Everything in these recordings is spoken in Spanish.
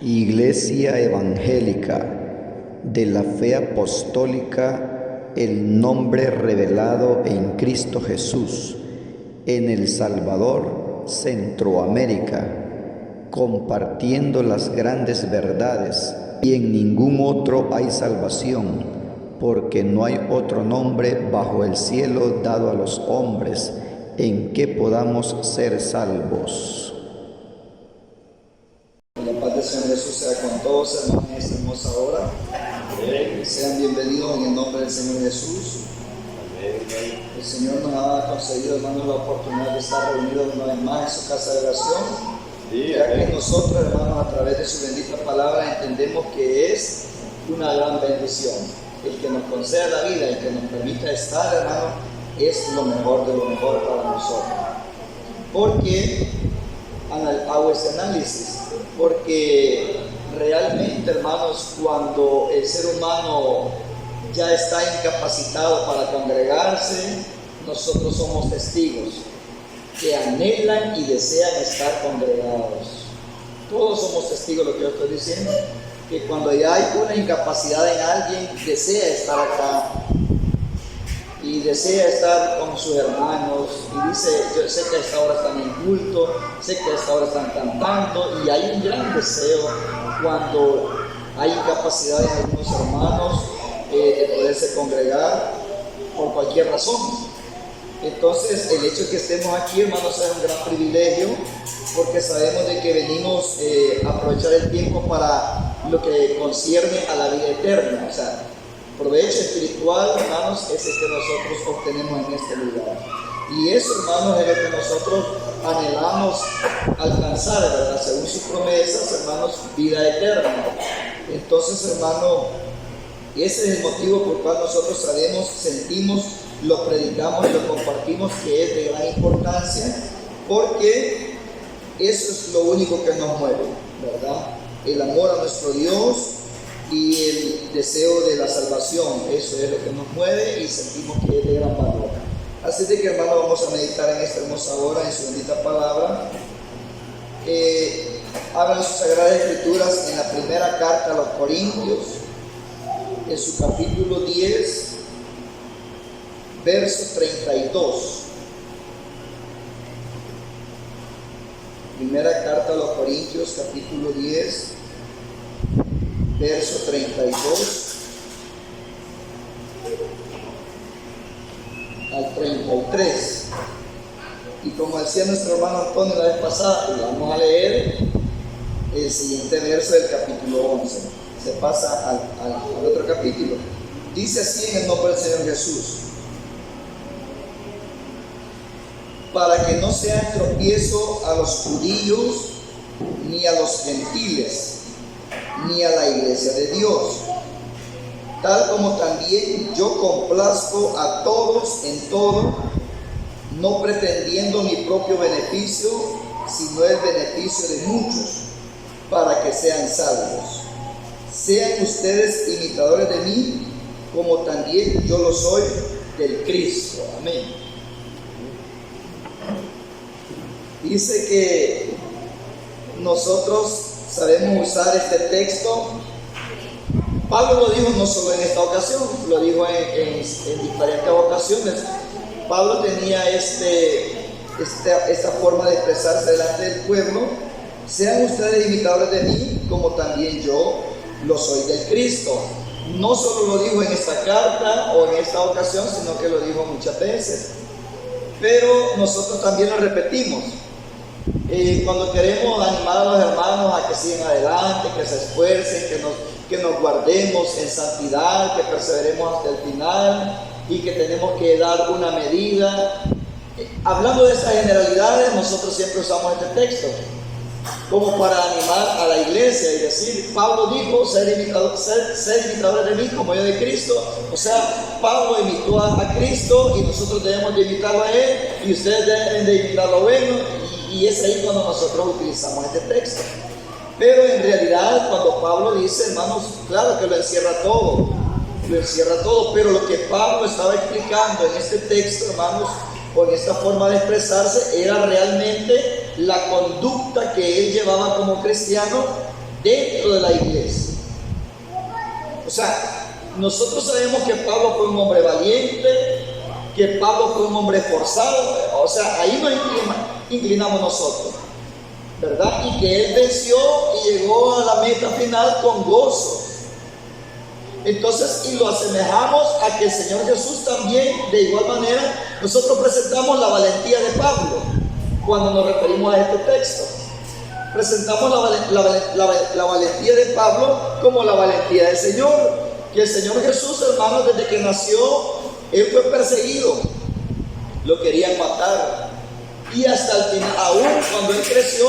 Iglesia Evangélica de la Fe Apostólica, el nombre revelado en Cristo Jesús, en El Salvador, Centroamérica, compartiendo las grandes verdades, y en ningún otro hay salvación, porque no hay otro nombre bajo el cielo dado a los hombres en que podamos ser salvos. La paz del Señor Jesús sea con todos, hermanos, en esta hermosa hora. Sean bienvenidos en el nombre del Señor Jesús. El Señor nos ha concedido, hermanos, la oportunidad de estar reunidos una vez más en su casa de oración. Ya que nosotros, hermanos, a través de su bendita palabra entendemos que es una gran bendición. El que nos conceda la vida, el que nos permita estar, hermanos, es lo mejor de lo mejor para nosotros. Porque hago ese análisis. Porque realmente, hermanos, cuando el ser humano ya está incapacitado para congregarse, nosotros somos testigos que anhelan y desean estar congregados. Todos somos testigos de lo que yo estoy diciendo, que cuando ya hay una incapacidad en alguien, desea estar acá y desea estar con sus hermanos y dice: yo sé que a esta hora están en culto, sé que a esta hora están cantando, y hay un gran deseo cuando hay incapacidad en algunos hermanos de poderse congregar por cualquier razón. Entonces, el hecho de que estemos aquí, hermanos, es un gran privilegio, porque sabemos de que venimos a aprovechar el tiempo para lo que concierne a la vida eterna. O sea, provecho espiritual, hermanos, es el que nosotros obtenemos en este lugar. Y eso, hermanos, es lo que nosotros anhelamos alcanzar, ¿verdad? Según sus promesas, hermanos, vida eterna. Entonces, hermano, ese es el motivo por el cual nosotros sabemos, sentimos, lo predicamos y lo compartimos, que es de gran importancia, porque eso es lo único que nos mueve, ¿verdad? El amor a nuestro Dios y el deseo de la salvación, eso es lo que nos mueve y sentimos que es de gran valor. Así de que, hermano, vamos a meditar en esta hermosa hora, en su bendita palabra. Hablan sus sagradas escrituras en la primera carta a los Corintios, en su capítulo 10, verso 32. Primera carta a los Corintios, capítulo 10, verso 32 al 33. Y como decía nuestro hermano Antonio la vez pasada, vamos a leer el siguiente verso del capítulo 11. Se pasa al otro capítulo. Dice así en el nombre del Señor Jesús: para que no sea tropiezo a los judíos, ni a los gentiles, ni a la iglesia de Dios, tal como también yo complazco a todos en todo, no pretendiendo mi propio beneficio, sino el beneficio de muchos, para que sean salvos. Sean ustedes imitadores de mí, como también yo lo soy del Cristo. Amén. Dice que nosotros sabemos usar este texto. Pablo lo dijo no solo en esta ocasión, lo dijo en diferentes ocasiones. Pablo tenía esta forma de expresarse delante del pueblo: sean ustedes imitadores de mí, como también yo lo soy del Cristo. No solo lo dijo en esta carta o en esta ocasión, sino que lo dijo muchas veces. Pero nosotros también lo repetimos. Cuando queremos animar a los hermanos a que sigan adelante, que se esfuercen, que nos guardemos en santidad, que perseveremos hasta el final y que tenemos que dar una medida. Hablando de esas generalidades, nosotros siempre usamos este texto como para animar a la iglesia y decir: Pablo dijo ser imitadores de mí como yo de Cristo. O sea, Pablo imitó a Cristo y nosotros debemos de imitarlo a él, y ustedes deben de imitarlo a él. Y es ahí cuando nosotros utilizamos este texto. Pero en realidad, cuando Pablo dice, hermanos, claro que lo encierra todo, pero lo que Pablo estaba explicando en este texto, hermanos, o en esta forma de expresarse, era realmente la conducta que él llevaba como cristiano dentro de la iglesia. O sea, nosotros sabemos que Pablo fue un hombre valiente, que Pablo fue un hombre esforzado, o sea, ahí nos inclinamos nosotros, ¿verdad? Y que él venció y llegó a la meta final con gozo. Entonces, y lo asemejamos a que el Señor Jesús también, de igual manera, nosotros presentamos la valentía de Pablo cuando nos referimos a este texto. Presentamos la valentía de Pablo como la valentía del Señor. Que el Señor Jesús, hermanos, desde que nació, Él fue perseguido, lo querían matar. Y hasta el final, aún cuando Él creció,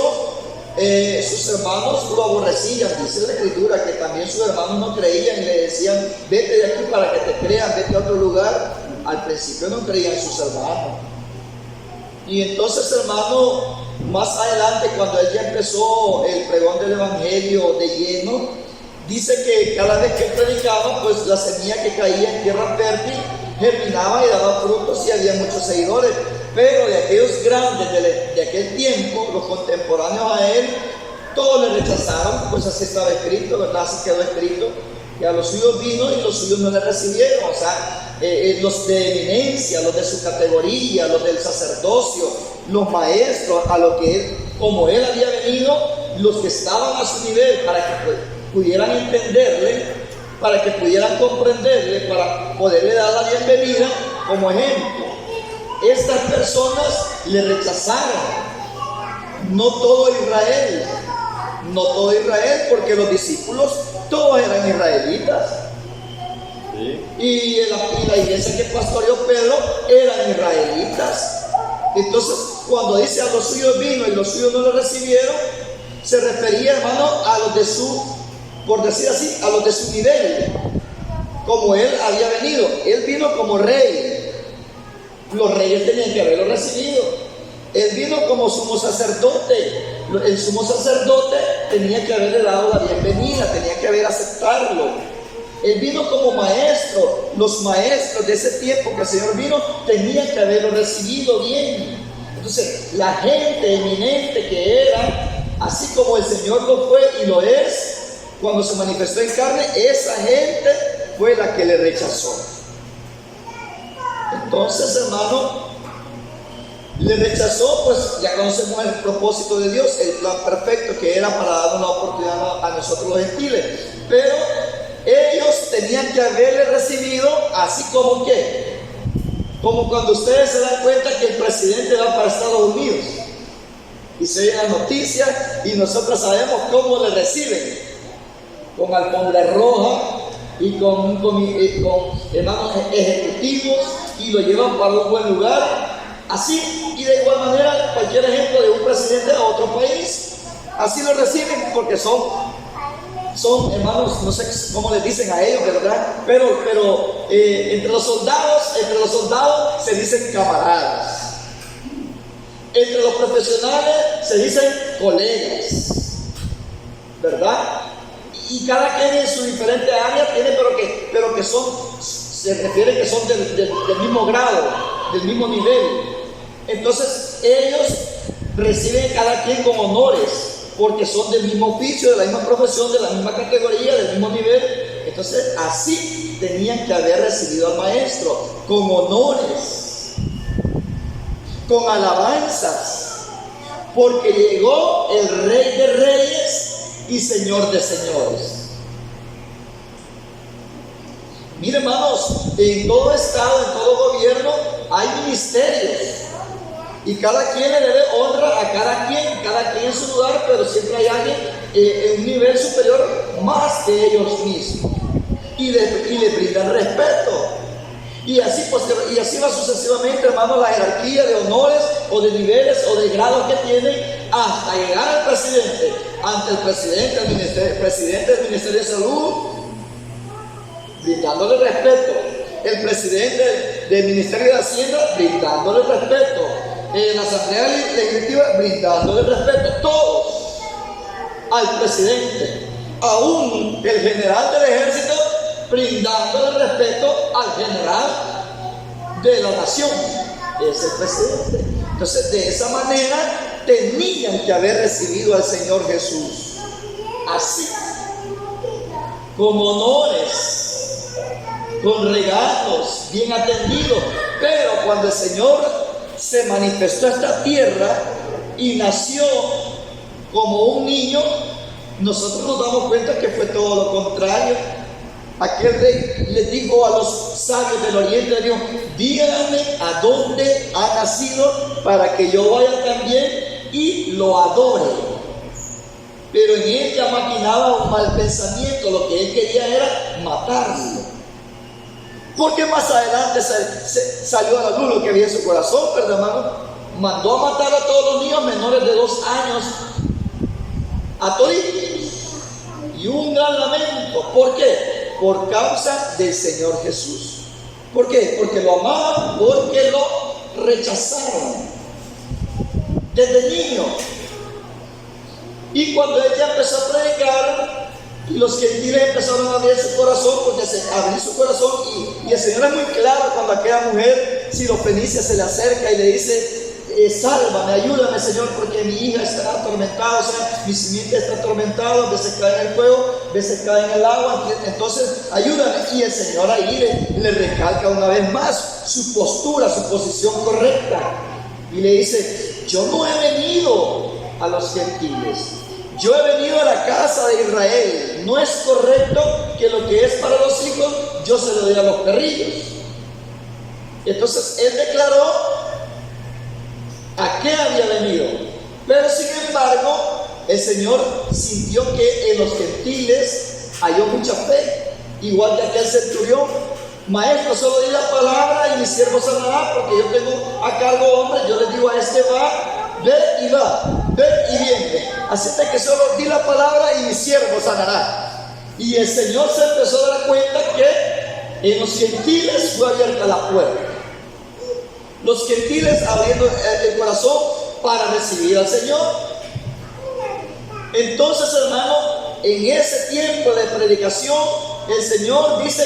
sus hermanos lo aborrecían. Dice la Escritura que también sus hermanos no creían y le decían: vete de aquí para que te crean, vete a otro lugar. Al principio no creían sus hermanos. Y entonces, hermano, más adelante, cuando Él ya empezó el pregón del Evangelio de lleno, dice que cada vez que Él predicaba, pues la semilla que caía en tierra fértil germinaba y daba frutos y había muchos seguidores. Pero de aquellos grandes de aquel tiempo, los contemporáneos a Él, todos le rechazaron, pues así estaba escrito, ¿verdad? Así quedó escrito, que a los suyos vino y los suyos no le recibieron. O sea, los de eminencia, los de su categoría, los del sacerdocio, los maestros, a lo que Él, como Él había venido, los que estaban a su nivel para que pudieran entenderle, para que pudieran comprenderle, para poderle dar la bienvenida como ejemplo. Estas personas le rechazaron. No todo Israel, porque los discípulos todos eran israelitas. Sí. Y la iglesia que pastoreó Pedro eran israelitas. Entonces, cuando dice a los suyos vino y los suyos no lo recibieron, se refería, hermano, a los de su, por decir así, a los de su nivel, como Él había venido. Él vino como rey. Los reyes tenían que haberlo recibido. Él vino como sumo sacerdote. El sumo sacerdote tenía que haberle dado la bienvenida, tenía que haber aceptarlo. Él vino como maestro. Los maestros de ese tiempo que el Señor vino tenían que haberlo recibido bien. Entonces, la gente eminente que era, así como el Señor lo fue y lo es, cuando se manifestó en carne, esa gente fue la que le rechazó. Entonces, hermano, le rechazó, pues ya conocemos el propósito de Dios, el plan perfecto que era para dar una oportunidad a nosotros los gentiles. Pero ellos tenían que haberle recibido, así como que, como cuando ustedes se dan cuenta que el presidente va para Estados Unidos y se oye la noticia y nosotros sabemos cómo le reciben, con alfombra roja y con hermanos ejecutivos, y lo llevan para un buen lugar. Así, y de igual manera, cualquier ejemplo de un presidente a otro país, así lo reciben, porque son hermanos, no sé cómo les dicen a ellos, ¿verdad? Pero entre los soldados se dicen camaradas. Entre los profesionales se dicen colegas, ¿verdad? Y cada quien en su diferente área tiene, pero que se refiere que son del mismo grado, del mismo nivel. Entonces ellos reciben cada quien con honores, porque son del mismo oficio, de la misma profesión, de la misma categoría, del mismo nivel. Entonces así tenían que haber recibido al maestro, con honores, con alabanzas, porque llegó el Rey de Reyes y Señor de señores. Miren, hermanos, en todo estado, en todo gobierno hay ministerios, y cada quien le debe honra a cada quien en su lugar, pero siempre hay alguien en un nivel superior más que ellos mismos, y le brindan respeto. Y así va sucesivamente, hermanos, la jerarquía de honores o de niveles o de grados que tienen, hasta llegar al presidente, ante el presidente, presidente del Ministerio de Salud, brindándole respeto, el presidente del Ministerio de Hacienda, brindándole respeto, la Asamblea Legislativa, brindándole respeto, todos al presidente, aún el general del ejército, brindándole respeto al general de la nación, es el presidente. Entonces, de esa manera tenían que haber recibido al Señor Jesús. así, con honores, con regalos, bien atendido. Pero cuando el Señor se manifestó a esta tierra y nació como un niño, nosotros nos damos cuenta que fue todo lo contrario. Aquel rey les dijo a los sabios del oriente, dijo: díganme a dónde ha nacido para que yo vaya también y lo adore. Pero en él ya maquinaba un mal pensamiento. Lo que él quería era matarlo, porque más adelante salió a la luz lo que había en su corazón, ¿verdad, hermano? Mandó a matar a todos los niños menores de 2 años, a toditos. Y un gran lamento. ¿Por qué? Por causa del Señor Jesús. ¿Por qué? Porque lo amaban, porque lo rechazaron desde niño. Y cuando ella empezó a predicar, y los gentiles empezaron a abrir su corazón, porque se abrió su corazón, y el Señor es muy claro cuando aquella mujer sirofenicia se le acerca y le dice: sálvame, ayúdame, Señor, porque mi hija está atormentada, o sea, mi simiente está atormentada, a veces cae en el fuego, a veces cae en el agua, entonces ayúdame. Y el Señor ahí le recalca una vez más su postura, su posición correcta, y le dice: yo no he venido a los gentiles, yo he venido a la casa de Israel. No es correcto que lo que es para los hijos yo se lo dé a los perrillos. Entonces él declaró a qué había venido. Pero sin embargo, el Señor sintió que en los gentiles halló mucha fe, igual que aquel centurión: maestro, solo di la palabra y mi siervo sanará, porque yo tengo a cargo hombres. Yo les digo a este: va, ve y va, ve y viene. Así es que solo di la palabra y mi siervo sanará. Y el Señor se empezó a dar cuenta que en los gentiles fue abierta la puerta. Los gentiles abriendo el corazón para recibir al Señor. Entonces, hermano, en ese tiempo de predicación, el Señor dice,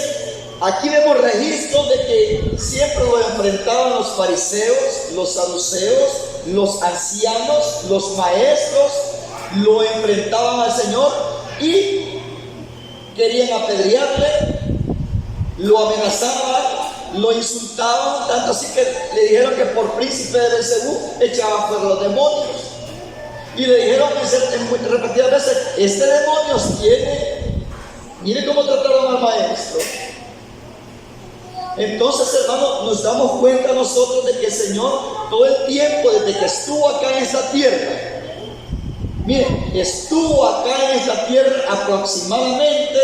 aquí vemos registros de que siempre lo enfrentaban los fariseos, los saduceos, los ancianos, los maestros, lo enfrentaban al Señor y querían apedrearle, lo amenazaban, lo insultaban, tanto así que le dijeron que por príncipe de Belcebú echaba fuera los demonios. Y le dijeron en repetidas veces: este demonio tiene, mire cómo trataron al maestro. Entonces, hermano, nos damos cuenta nosotros de que el Señor todo el tiempo desde que estuvo acá en esta tierra, mire, estuvo acá en esta tierra aproximadamente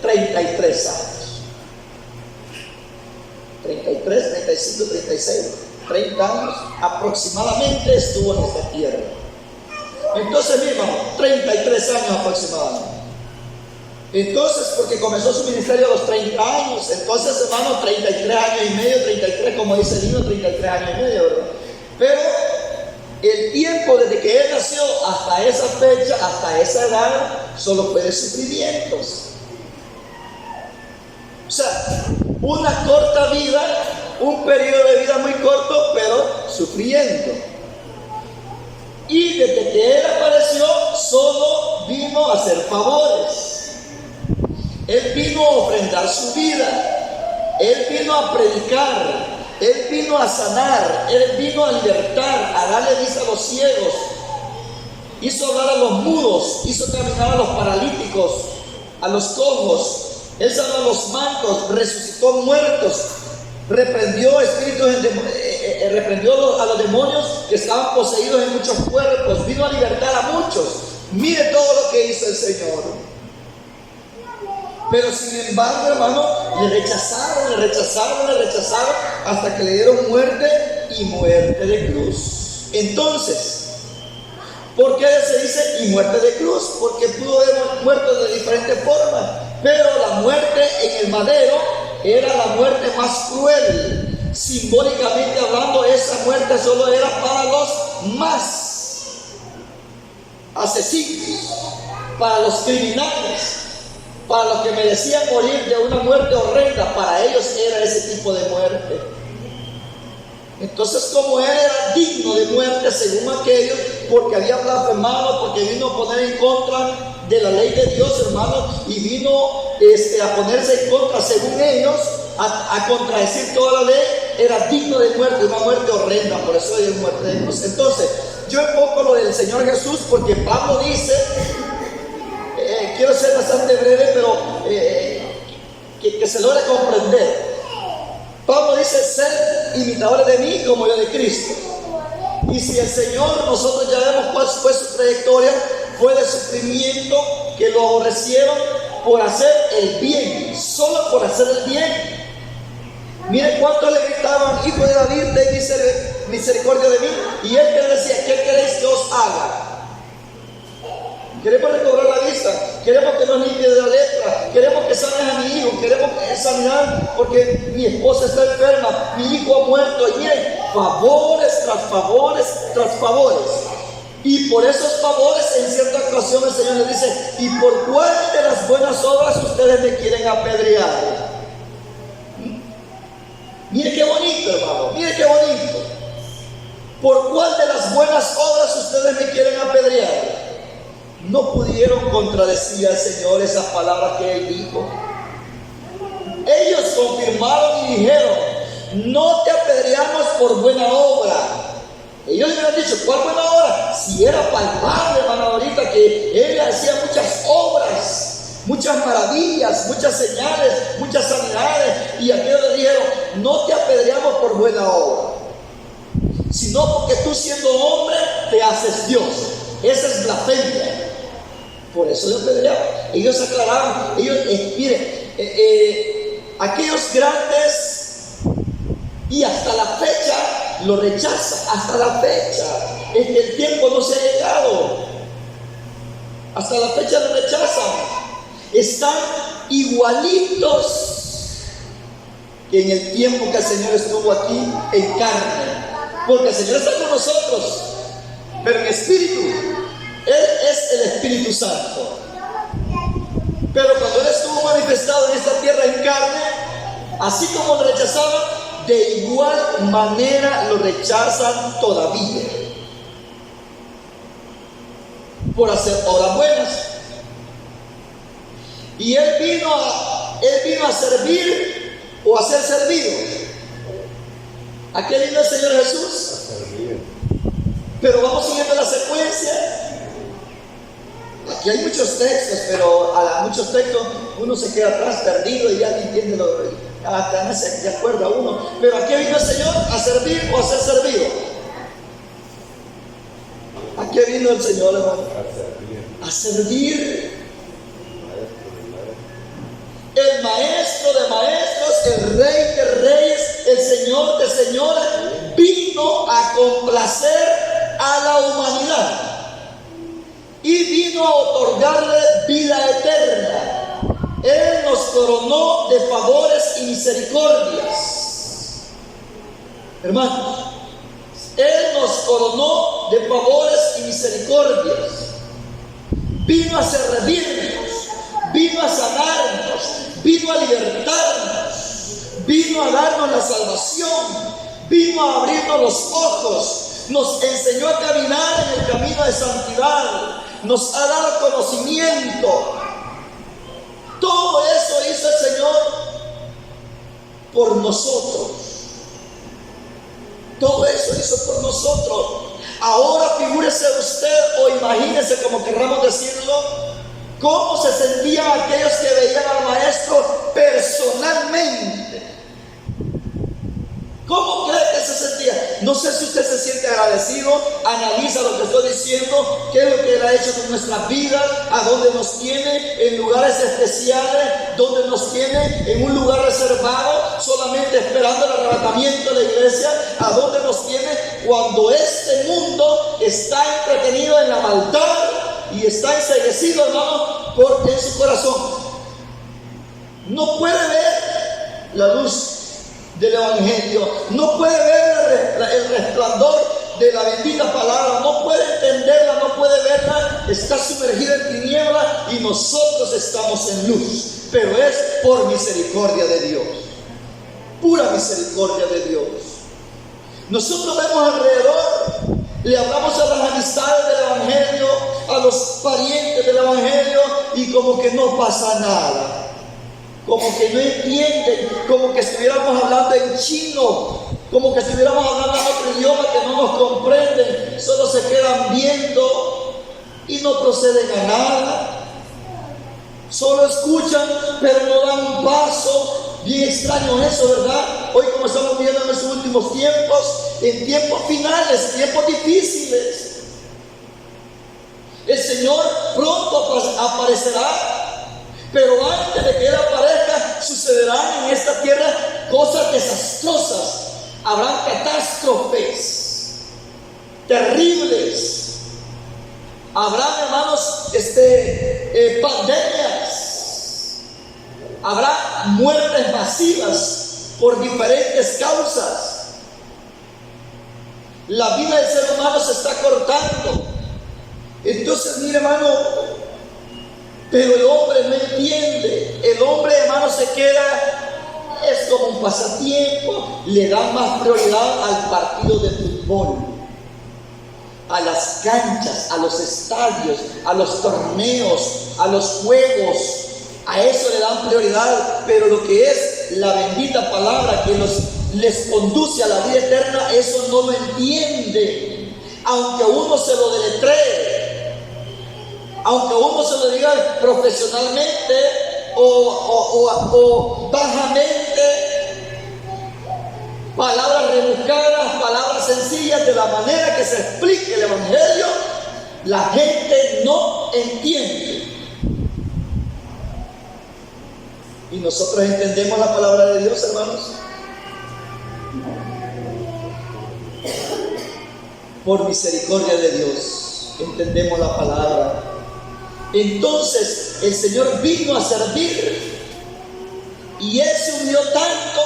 33 años. 33, 35, 36, 30 años aproximadamente estuvo en esta tierra. Entonces, mi hermano, 33 años aproximadamente. Entonces, porque comenzó su ministerio a los 30 años, entonces, hermano, 33 años y medio, 33, como dice el himno, 33 años y medio, ¿verdad? Pero el tiempo desde que él nació hasta esa fecha, hasta esa edad, solo fue de sufrimientos. O sea, una corta vida, un periodo de vida muy corto, pero sufriendo. Y desde que él apareció, solo vino a hacer favores. Él vino a ofrendar su vida. Él vino a predicar. Él vino a sanar. Él vino a libertar, a darle vista a los ciegos. Hizo hablar a los mudos. Hizo caminar a los paralíticos, a los cojos. Él sanó a los mancos, resucitó muertos, reprendió espíritus, reprendió a los demonios que estaban poseídos en muchos cuerpos, vino a libertar a muchos. Mire todo lo que hizo el Señor. Pero sin embargo, hermano, le rechazaron, hasta que le dieron muerte y muerte de cruz. Entonces, ¿por qué se dice y muerte de cruz? Porque pudo haber muerto de diferentes formas. Pero la muerte en el madero era la muerte más cruel. Simbólicamente hablando, esa muerte solo era para los más asesinos, para los criminales, para los que merecían morir de una muerte horrenda. Para ellos era ese tipo de muerte. Entonces, como él era digno de muerte según aquellos, porque había blasfemado, porque vino a poner en contra de la ley de Dios, hermano, y vino a ponerse en contra, según ellos, a contradecir toda la ley, era digno de muerte, una muerte horrenda. Por eso es muerte de Dios. Entonces, yo enfoco lo del Señor Jesús, porque Pablo dice, quiero ser bastante breve, pero que se logre comprender. Pablo dice: ser imitadores de mí como yo de Cristo. Y si el Señor, nosotros ya vemos cuál fue su trayectoria, fue de sufrimiento, que lo aborrecieron por hacer el bien, solo por hacer el bien. Miren cuánto le gritaban: hijo de David, ten misericordia de mí. Y él que decía: ¿qué queréis que os haga? Queremos recobrar la vista, queremos que nos limpie de la lepra, queremos que sanes a mi hijo, queremos sanidad porque mi esposa está enferma, mi hijo ha muerto. Y miren, favores tras favores tras favores. Y por esos favores, en cierta ocasión, el Señor le dice: ¿y por cuál de las buenas obras ustedes me quieren apedrear? Mire qué bonito, hermano, mire qué bonito. ¿Por cuál de las buenas obras ustedes me quieren apedrear? No pudieron contradecir al Señor esas palabras que Él dijo. Ellos confirmaron y dijeron: no te apedreamos por buena obra. Ellos le hubieran dicho: ¿cuál buena obra? Si era palpable, hermano, ahorita que Él hacía muchas obras, muchas maravillas, muchas señales, muchas sanidades. Y aquellos le dijeron: no te apedreamos por buena obra, sino porque tú, siendo hombre, te haces Dios. Esa es blasfemia. Por eso le apedreaban. Ellos aclaraban. Ellos, miren, aquellos grandes, y hasta la fecha lo rechazan. Hasta la fecha. Es que el tiempo no se ha llegado. Hasta la fecha lo rechazan. Están igualitos que en el tiempo que el Señor estuvo aquí en carne. Porque el Señor está con nosotros, pero en espíritu. Él es el Espíritu Santo. Pero cuando Él estuvo manifestado en esta tierra en carne, así como lo rechazaban, de igual manera lo rechazan todavía, por hacer obras buenas. Y Él vino a servir o a ser servido. ¿A qué vino el Señor Jesús? A servir. Pero vamos siguiendo la secuencia. Aquí hay muchos textos, pero a muchos textos uno se queda atrás, perdido, y ya no entiende hasta no se acuerda uno. Pero aquí vino el Señor a servir o a ser servido. ¿A qué vino el Señor, hermano? A servir. El Maestro de maestros, el Rey de reyes, el Señor de señores, vino a complacer a la humanidad. Y vino a otorgarle vida eterna. Él nos coronó de favores y misericordias. Hermanos, Él nos coronó de favores y misericordias. Vino a servirnos, vino a sanarnos, vino a libertarnos, vino a darnos la salvación, vino a abrirnos los ojos. Nos enseñó a caminar en el camino de santidad. Nos ha dado conocimiento. Todo eso hizo el Señor por nosotros. Todo eso hizo por nosotros. Ahora figúrese usted, o imagínese, como querramos decirlo, cómo se sentían aquellos que veían al Maestro personalmente. ¿Cómo cree que se sentía? No sé si usted se siente agradecido. Analiza lo que estoy diciendo, qué es lo que Él ha hecho con nuestras vidas, a dónde nos tiene, en lugares especiales, donde nos tiene en un lugar reservado, solamente esperando el arrebatamiento de la iglesia, a dónde nos tiene cuando este mundo está entretenido en la maldad y está enceguecido, hermano, en su corazón. No puede ver la luz del Evangelio, no puede ver el resplandor de la bendita palabra, no puede entenderla, no puede verla, está sumergida en tinieblas, y nosotros estamos en luz. Pero es por misericordia de Dios, pura misericordia de Dios. Nosotros vemos alrededor Le hablamos a las amistades del Evangelio, a los parientes del Evangelio, y como que no pasa nada. Como que no entienden, como que estuviéramos hablando en chino, como que estuviéramos hablando en otro idioma que no nos comprenden, solo se quedan viendo y no proceden a nada. Solo escuchan, pero no dan un paso. Bien extraño eso, ¿verdad? Hoy, como estamos viendo en estos últimos tiempos, en tiempos finales, tiempos difíciles, el Señor pronto aparecerá, pero antes de que Él aparezca, sucederán en esta tierra cosas desastrosas. Habrán catástrofes terribles. Habrán, hermanos, pandemias. Habrá muertes masivas por diferentes causas. La vida del ser humano se está cortando. Entonces, mire, hermano, pero el hombre no entiende. El hombre, hermano, se queda, es como un pasatiempo. Le da más prioridad al partido de fútbol, a las canchas, a los estadios, a los torneos, a los juegos. A eso le dan prioridad, pero lo que es la bendita palabra que les conduce a la vida eterna, eso no lo entiende. Aunque uno se lo deletree, aunque uno se lo diga profesionalmente o bajamente, palabras rebuscadas, palabras sencillas, de la manera que se explique el Evangelio, la gente no entiende. Y nosotros entendemos la palabra de Dios, hermanos. Por misericordia de Dios, entendemos la palabra. Entonces, el Señor vino a servir, y Él se unió tanto,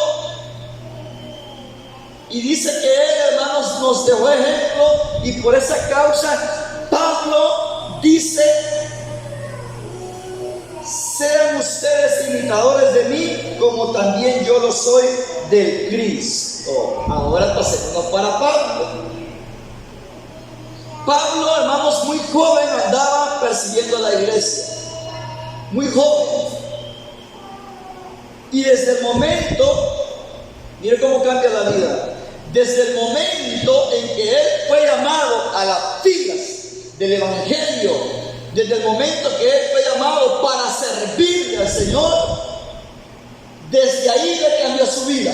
y dice que Él, hermanos, nos dejó ejemplo, y por esa causa, Pablo dice: sean ustedes imitadores de mí, como también yo lo soy del Cristo. Ahora pasémonos para Pablo. Pablo, hermanos, muy joven andaba persiguiendo a la iglesia. Muy joven. Y desde el momento, mire cómo cambia la vida. Desde el momento en que él fue llamado a las filas del Evangelio, desde el momento que él fue llamado para servirle al Señor, desde ahí le cambió su vida.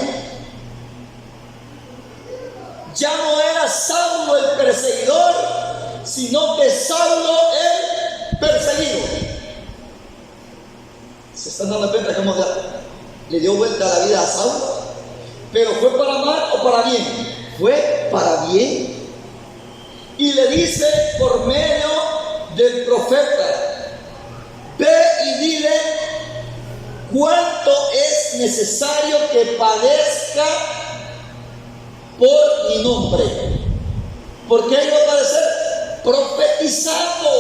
Ya no era Saulo el perseguidor, sino que Saulo el perseguido. ¿Se están dando cuenta cómo le dio vuelta a la vida a Saulo? Pero ¿fue para mal o para bien? Fue para bien. Y le dice por medio del profeta: ve y dile cuánto es necesario que padezca por mi nombre. ¿Por qué iba a padecer? Profetizando.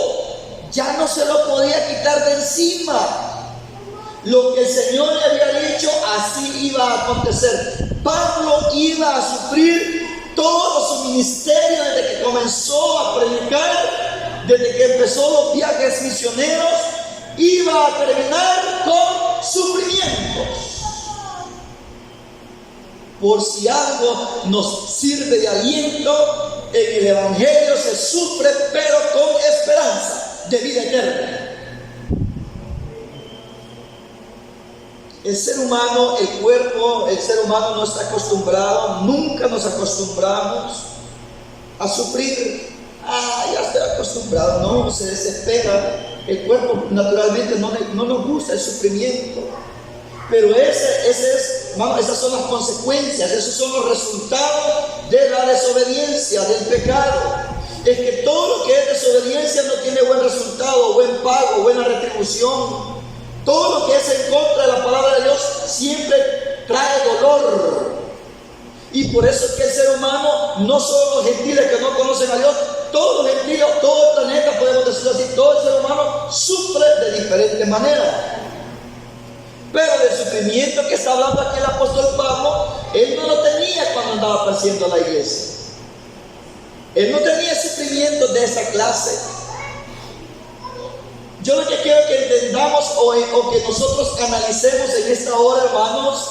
Ya no se lo podía quitar de encima. Lo que el Señor le había dicho, así iba a acontecer. Pablo iba a sufrir todo su ministerio desde que comenzó a predicar, desde que empezó los viajes misioneros. Iba a terminar con sufrimientos. Por si algo nos sirve de aliento, en el Evangelio se sufre, pero con esperanza de vida eterna. El ser humano, el cuerpo, el ser humano no está acostumbrado, nunca nos acostumbramos a sufrir. Ya estoy acostumbrado, no, se desespera. El cuerpo naturalmente no nos gusta el sufrimiento. Pero esas son las consecuencias, esos son los resultados de la desobediencia, del pecado. Es que todo lo que es desobediencia no tiene buen resultado, buen pago, buena retribución. Todo lo que es en contra de la palabra de Dios siempre trae dolor. Y por eso es que el ser humano, no solo los gentiles que no conocen a Dios, todos los gentiles, todo el planeta, podemos decirlo así, todo el ser humano sufre de diferentes maneras. Pero el sufrimiento que está hablando aquí el apóstol Pablo, él no lo tenía cuando andaba persiguiendo a la iglesia. Él no tenía sufrimientos de esa clase. Yo lo que quiero que entendamos o que nosotros analicemos en esta hora, hermanos,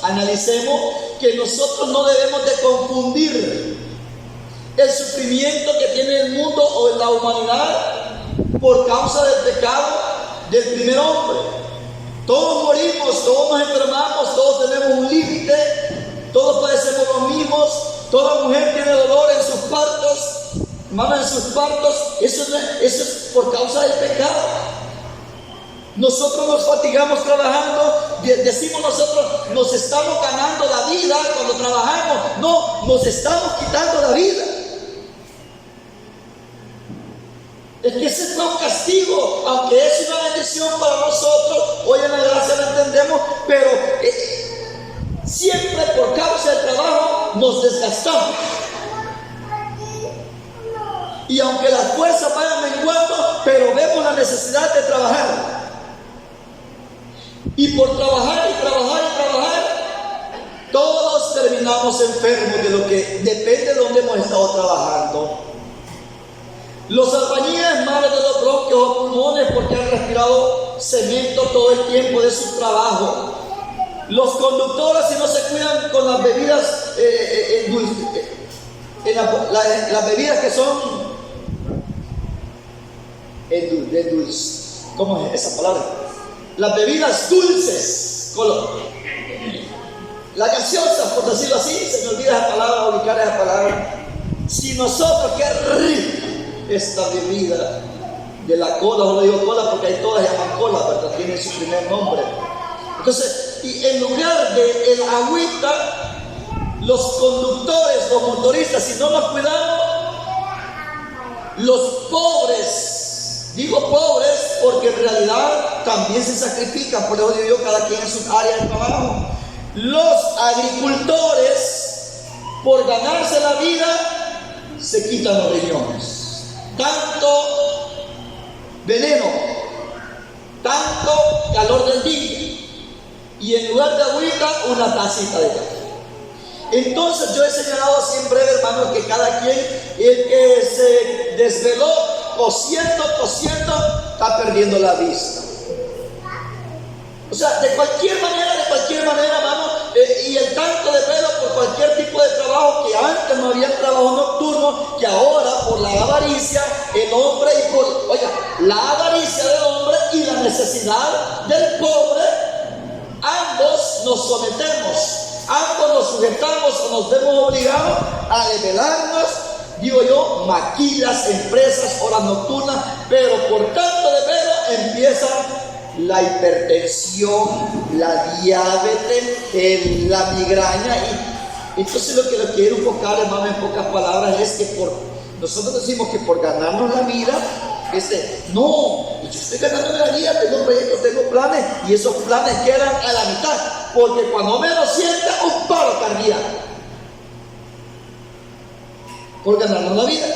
analicemos que nosotros no debemos de confundir el sufrimiento que tiene el mundo o la humanidad por causa del pecado del primer hombre. Todos morimos, todos nos enfermamos, todos tenemos un límite, todos padecemos los mismos, toda mujer tiene dolor en sus partos, hermanos, en sus partos. Eso es por causa del pecado. Nosotros nos fatigamos trabajando, decimos nosotros, nos estamos ganando la vida cuando trabajamos. No, nos estamos quitando la vida. Es que ese fue un castigo, aunque es una bendición para nosotros. Hoy en la gracia lo entendemos, pero siempre por causa del trabajo nos desgastamos. Y aunque las fuerzas vayan menguando, pero vemos la necesidad de trabajar. Y por trabajar y trabajar y trabajar, todos terminamos enfermos de lo que depende de donde hemos estado trabajando. Los albañiles males de los bronquios o pulmones porque han respirado cemento todo el tiempo de su trabajo. Los conductores, si no se cuidan con las bebidas, las bebidas que son ¿cómo es esa palabra? Las bebidas dulces, las gaseosas, por decirlo así, se me olvida esa palabra, ubicar esa palabra. Si nosotros, qué rica esta bebida de la cola, o no digo cola porque ahí todas llaman cola, pero tiene su primer nombre. Entonces, y en lugar de el agüita, los conductores, los motoristas, si no nos cuidamos, los pobres, digo pobres porque en realidad también se sacrifican, por eso digo yo, cada quien en su área de trabajo. Los agricultores, por ganarse la vida, se quitan los riñones. Tanto veneno, tanto calor del día, y en lugar de agüita, una tacita de café. Entonces yo he señalado así en breve, hermanos, que cada quien, el que se desveló cosiendo, está perdiendo la vista. O sea, de cualquier manera, hermano, y el tanto de pelo por cualquier tipo de trabajo, que antes no había trabajo nocturno, que ahora por la avaricia, el hombre, la avaricia del hombre y la necesidad del pobre, ambos nos sometemos, ambos nos sujetamos o nos vemos obligados a desvelarnos, digo yo, maquilas, empresas, horas nocturnas, pero por tanto de pelo empiezan la hipertensión, la diabetes, la migraña. Y entonces lo que le quiero enfocar, hermano, en pocas palabras, es que nosotros decimos que por ganarnos la vida, no, yo estoy ganando la vida, tengo proyectos, tengo planes, y esos planes quedan a la mitad, porque cuando menos sienta un paro cardíaco, por ganarnos la vida.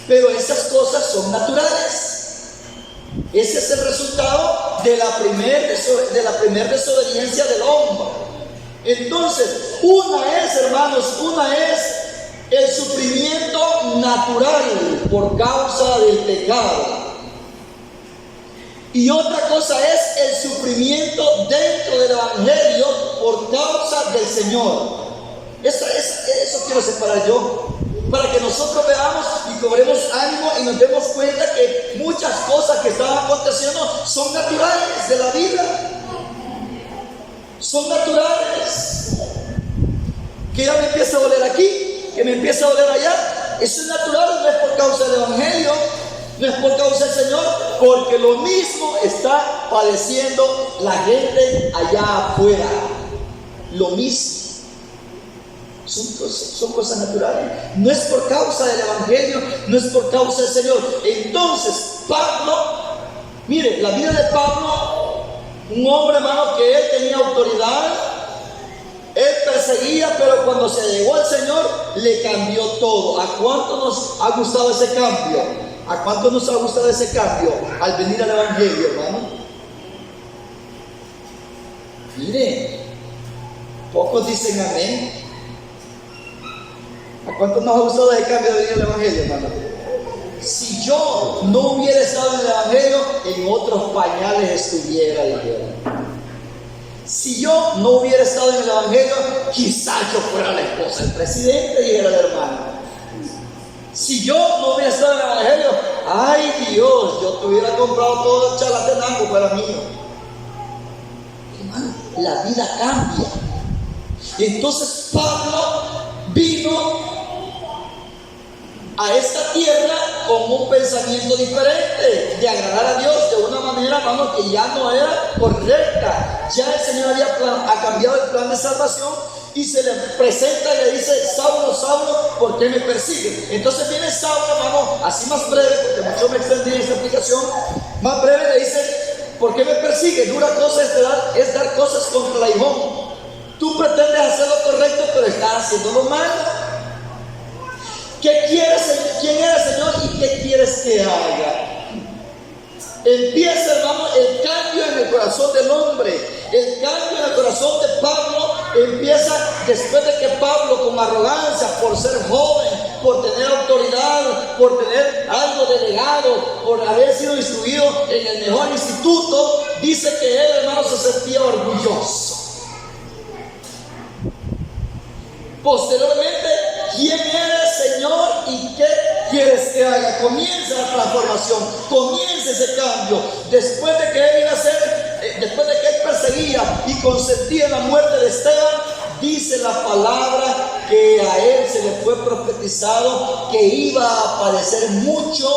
Pero esas cosas son naturales. Ese es el resultado de la primer desobediencia del hombre. Entonces, una es el sufrimiento natural por causa del pecado. Y otra cosa es el sufrimiento dentro del Evangelio por causa del Señor. Eso quiero separar yo, para que nosotros veamos y cobremos ánimo y nos demos cuenta que muchas cosas que están aconteciendo son naturales de la vida. Son naturales. Que ya me empieza a doler aquí, que me empieza a doler allá. Eso es natural, no es por causa del Evangelio, no es por causa del Señor, porque lo mismo está padeciendo la gente allá afuera. Lo mismo. Son cosas naturales. No es por causa del Evangelio, no es por causa del Señor. Entonces, Pablo, mire, la vida de Pablo, un hombre, hermano, que él tenía autoridad, él perseguía, pero cuando se llegó al Señor, le cambió todo. ¿A cuánto nos ha gustado ese cambio? ¿A cuánto nos ha gustado ese cambio al venir al Evangelio, hermano? Mire, pocos dicen amén. ¿A cuántos nos ha gustado ese cambio de venir al Evangelio, hermano? Si yo no hubiera estado en el Evangelio, en otros pañales estuviera, dijeron. Si yo no hubiera estado en el Evangelio, quizás yo fuera la esposa del presidente, dijera el hermano. Si yo no hubiera estado en el Evangelio, ay Dios, yo te hubiera comprado todo el chalatenango para mío. Hermano, la vida cambia. Y entonces Pablo vino a esta tierra con un pensamiento diferente, de agradar a Dios de una manera, hermano, que ya no era correcta. Ya el Señor ha cambiado el plan de salvación y se le presenta y le dice: Saulo, Saulo, ¿por qué me persigues? Entonces viene Saulo, hermano, así más breve, porque mucho me extendí en esta explicación, más breve le dice: ¿por qué me persigues? Dura cosa es dar cosas contra el aguijón. Tú pretendes hacer lo correcto, pero estás haciendo lo malo. ¿Qué quieres, quién eres, Señor, y qué quieres que haga? Empieza, hermano, el cambio en el corazón del hombre. El cambio en el corazón de Pablo empieza después de que Pablo, con arrogancia, por ser joven, por tener autoridad, por tener algo delegado, por haber sido instruido en el mejor instituto, dice que él, hermano, se sentía orgulloso. Posteriormente, ¿quién eres, Señor, y qué quieres que haga? Comienza la transformación, comienza ese cambio. Después de que él iba a ser, después de que él perseguía y consentía la muerte de Esteban, dice la palabra que a él se le fue profetizado que iba a aparecer mucho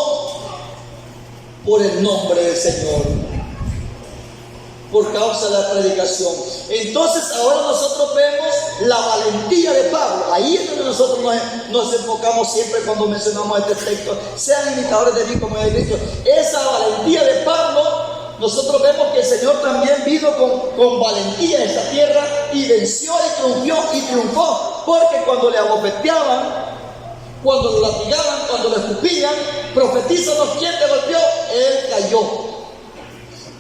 por el nombre del Señor, por causa de la predicación. Entonces ahora nosotros vemos la valentía de Pablo. Ahí es donde nosotros nos enfocamos siempre cuando mencionamos este texto. Sean imitadores de mí, como he dicho. Esa valentía de Pablo, nosotros vemos que el Señor también vino con valentía en esta tierra y venció y triunfó. Porque cuando le abofeteaban, cuando lo latigaban, cuando lo escupían, profetízanos quién te golpeó, él cayó.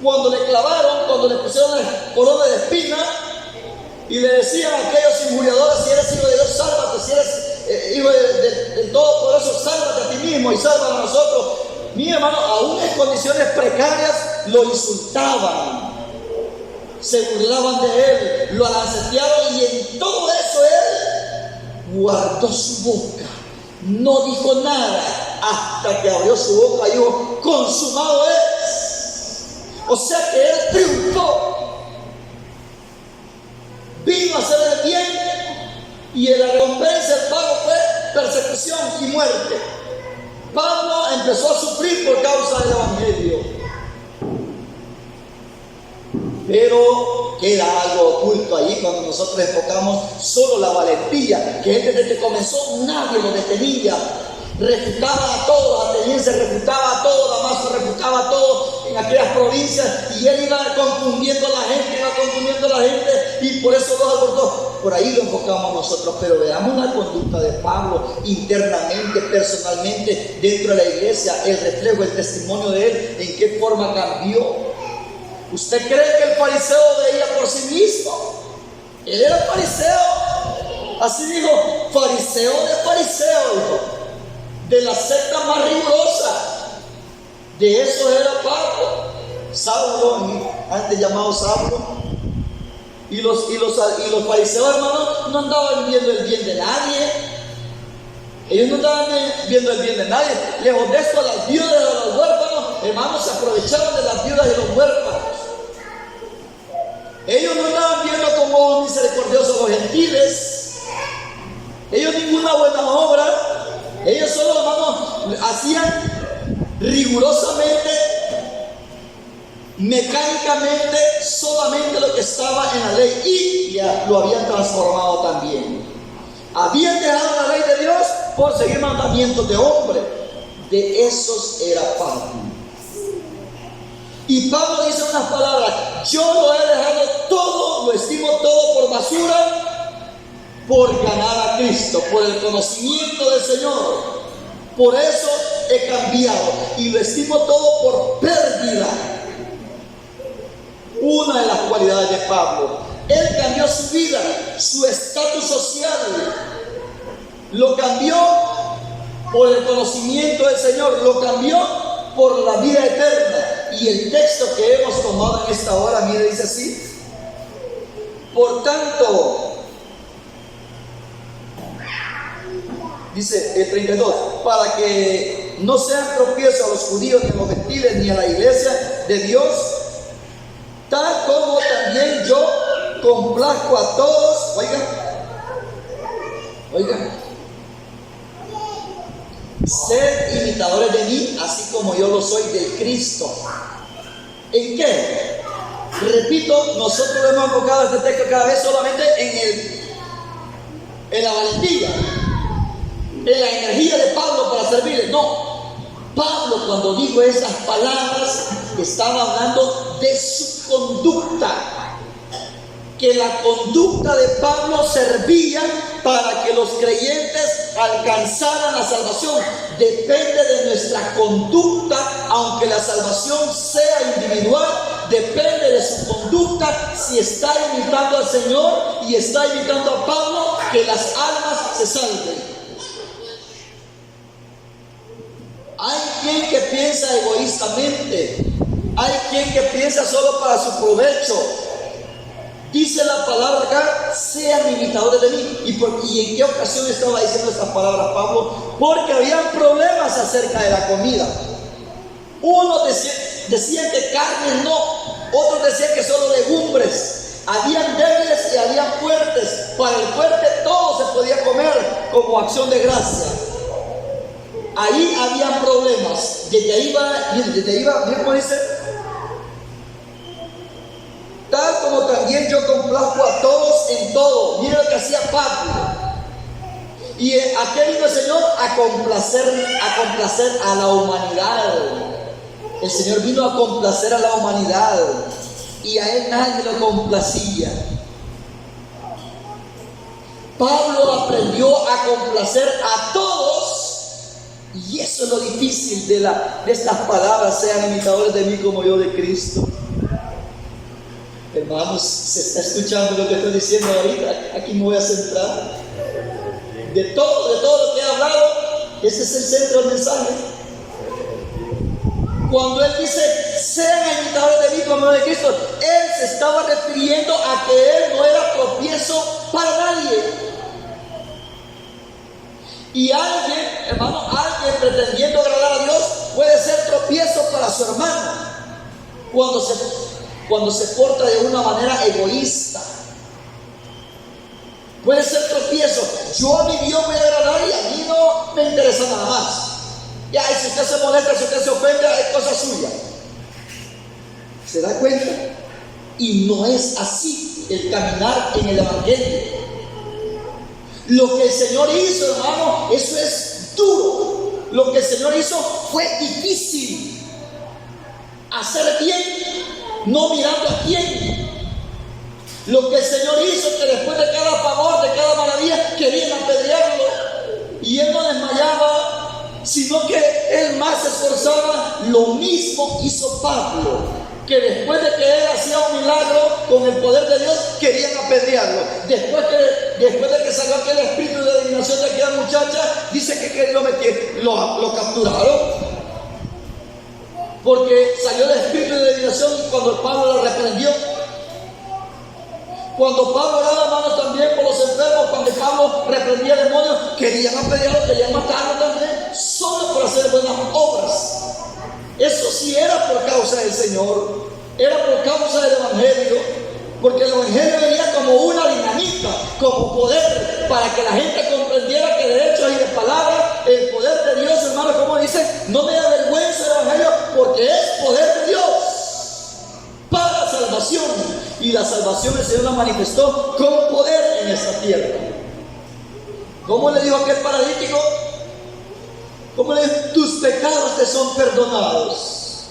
Cuando le clavaron, cuando le pusieron la corona de espina y le decían a aquellos injuriadores: si eres hijo de Dios, sálvate; si eres hijo del Todopoderoso, sálvate a ti mismo y sálvanos a nosotros. Mi hermano, aún en condiciones precarias, lo insultaban, se burlaban de él, lo alancetearon, y en todo eso él guardó su boca, no dijo nada, hasta que abrió su boca y dijo: consumado es. O sea que él triunfó, vino a hacer el bien, y la recompensa, el pago, fue persecución y muerte. Pablo empezó a sufrir por causa del Evangelio, pero queda algo oculto allí cuando nosotros enfocamos solo la valentía, que él desde que comenzó nadie lo detenía. Refutaba a todos, atenienses refutaba a todos, Damasco refutaba a todos en aquellas provincias, y él iba confundiendo a la gente, y por eso los alborotó. Por ahí lo enfocamos nosotros, pero veamos la conducta de Pablo internamente, personalmente, dentro de la iglesia, el reflejo, el testimonio de él, en qué forma cambió. ¿Usted cree que el fariseo veía por sí mismo? Él era fariseo, así dijo: fariseo de fariseo, dijo, de la secta más rigurosa. De eso era Pablo. Saulo, antes llamado Saulo. Y los fariseos, hermanos, no andaban viendo el bien de nadie. Ellos no andaban viendo el bien de nadie. Lejos de esto, a las viudas y a los huérfanos, hermanos, se aprovechaban de las viudas y los huérfanos. Ellos no andaban viendo como ojos misericordiosos a los gentiles. Ellos ninguna buena obra. Ellos solo, hermanos, hacían rigurosamente, mecánicamente, solamente lo que estaba en la ley, y ya lo habían transformado también. Habían dejado la ley de Dios por seguir mandamientos de hombre. De esos era Pablo. Y Pablo dice unas palabras: yo lo he dejado todo, lo estimo todo por basura, por ganar a Cristo, por el conocimiento del Señor. Por eso he cambiado y lo estimo todo por pérdida. Una de las cualidades de Pablo: él cambió su vida, su estatus social, lo cambió por el conocimiento del Señor, lo cambió por la vida eterna. Y el texto que hemos tomado en esta hora, mire, dice así: por tanto, dice el 32, para que no sean tropiezo a los judíos, ni a los gentiles, ni a la iglesia de Dios, tal como también yo complazco a todos. Oigan, sed imitadores de mí, así como yo lo soy de Cristo. ¿En qué? Repito, nosotros lo hemos enfocado este texto cada vez solamente en la valentía, en la energía de Pablo para servirle. No, Pablo, cuando dijo esas palabras, estaba hablando de su conducta, que la conducta de Pablo servía para que los creyentes alcanzaran la salvación. Depende de nuestra conducta, aunque la salvación sea individual, depende de su conducta. Si está imitando al Señor y está imitando a Pablo, que las almas se salven. Hay quien que piensa egoístamente, hay quien que piensa solo para su provecho. Dice la palabra acá: sean imitadores de mí. ¿Y en qué ocasión estaba diciendo estas palabras Pablo? Porque habían problemas acerca de la comida. Unos decían que carne no, otros decían que solo legumbres. Habían débiles y habían fuertes. Para el fuerte todo se podía comer como acción de gracia. Ahí habían problemas. Desde ahí va, bien como dice: tal como también yo complazco a todos en todo. Mira lo que hacía Pablo. ¿Y a qué vino el Señor? A complacer a la humanidad. El Señor vino a complacer a la humanidad, y a Él nadie lo complacía. Pablo aprendió a complacer a todos, y eso es lo difícil de estas palabras: sean imitadores de mí como yo de Cristo. Hermanos, ¿se está escuchando lo que estoy diciendo ahorita? Aquí me voy a centrar. De todo lo que he hablado, ese es el centro del mensaje. Cuando Él dice: sean imitadores de mí como de Cristo, Él se estaba refiriendo a que Él no era tropiezo para nadie. Y alguien pretendiendo agradar a Dios puede ser tropiezo para su hermano cuando se porta de una manera egoísta. Puede ser tropiezo. Yo a mi Dios voy a agradar y a mí no me interesa nada más. Ya, y si usted se molesta, si usted se ofende, es cosa suya. ¿Se da cuenta? Y no es así el caminar en el Evangelio. Lo que el Señor hizo, hermano, eso es duro. Lo que el Señor hizo fue difícil. Hacer bien, no mirando a quién. Lo que el Señor hizo, que después de cada favor, de cada maravilla, querían apedrearlo, y Él no desmayaba, sino que Él más se esforzaba. Lo mismo hizo Pablo, que después de que Él hacía un milagro con el poder de Dios, querían apedrearlo. Después de que salió aquel espíritu de adivinación de aquella muchacha, dice que lo capturaron, porque salió el espíritu de adivinación cuando Pablo la reprendió. Cuando Pablo oraba, hermanos, también por los enfermos, cuando Pablo reprendía demonios, querían apedrearlo, querían matarlo también, solo por hacer buenas obras. Eso sí era por causa del Señor, era por causa del Evangelio, porque el Evangelio venía como una dinamita, como poder, para que la gente comprendiera que de hechos y de palabras, el poder de Dios, hermanos, como dice, no me avergüenza el Evangelio, porque es poder de Dios para salvación. Y la salvación el Señor la manifestó con poder en esta tierra. ¿Cómo le dijo aquel paralítico? ¿Cómo le dijo? Tus pecados te son perdonados.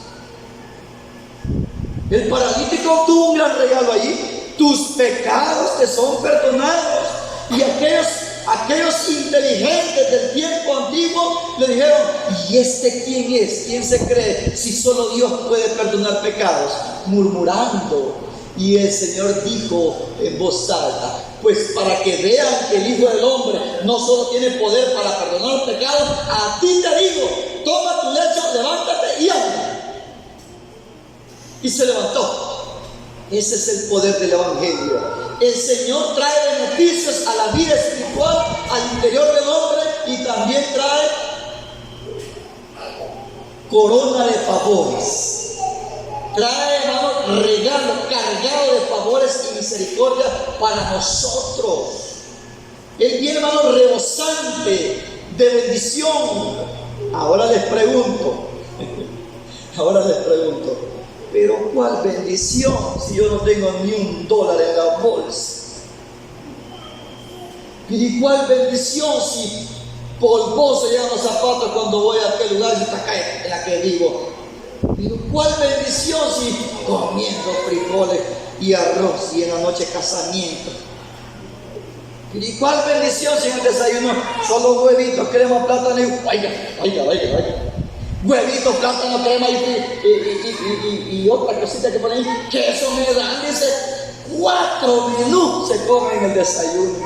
El paralítico tuvo un gran regalo allí. Tus pecados te son perdonados. Y aquellos inteligentes del tiempo antiguo le dijeron: ¿y este quién es? ¿Quién se cree si solo Dios puede perdonar pecados? Murmurando. Y el Señor dijo en voz alta: pues para que vean que el Hijo del Hombre no solo tiene poder para perdonar los pecados, a ti te digo, toma tu lecho, levántate y anda. Y se levantó. Ese es el poder del Evangelio. El Señor trae beneficios a la vida espiritual, al interior del hombre, y también trae corona de favores. Trae, hermano, regalo cargado de favores y misericordia para nosotros. Él viene, hermano, rebosante de bendición. Ahora les pregunto, ¿pero cuál bendición si yo no tengo ni $1 en la bolsa? ¿Y cuál bendición si polvoso llegan los zapatos cuando voy a aquel lugar en la que vivo? ¿Pero cuál bendición si comiendo frijoles y arroz y en la noche casamiento? ¿Y cuál bendición si en el desayuno solo huevitos, crema, plátano y... Oiga. Huevitos, plátano, crema y otra cosita que ponen, queso me dan, dice, 4 menús se comen en el desayuno,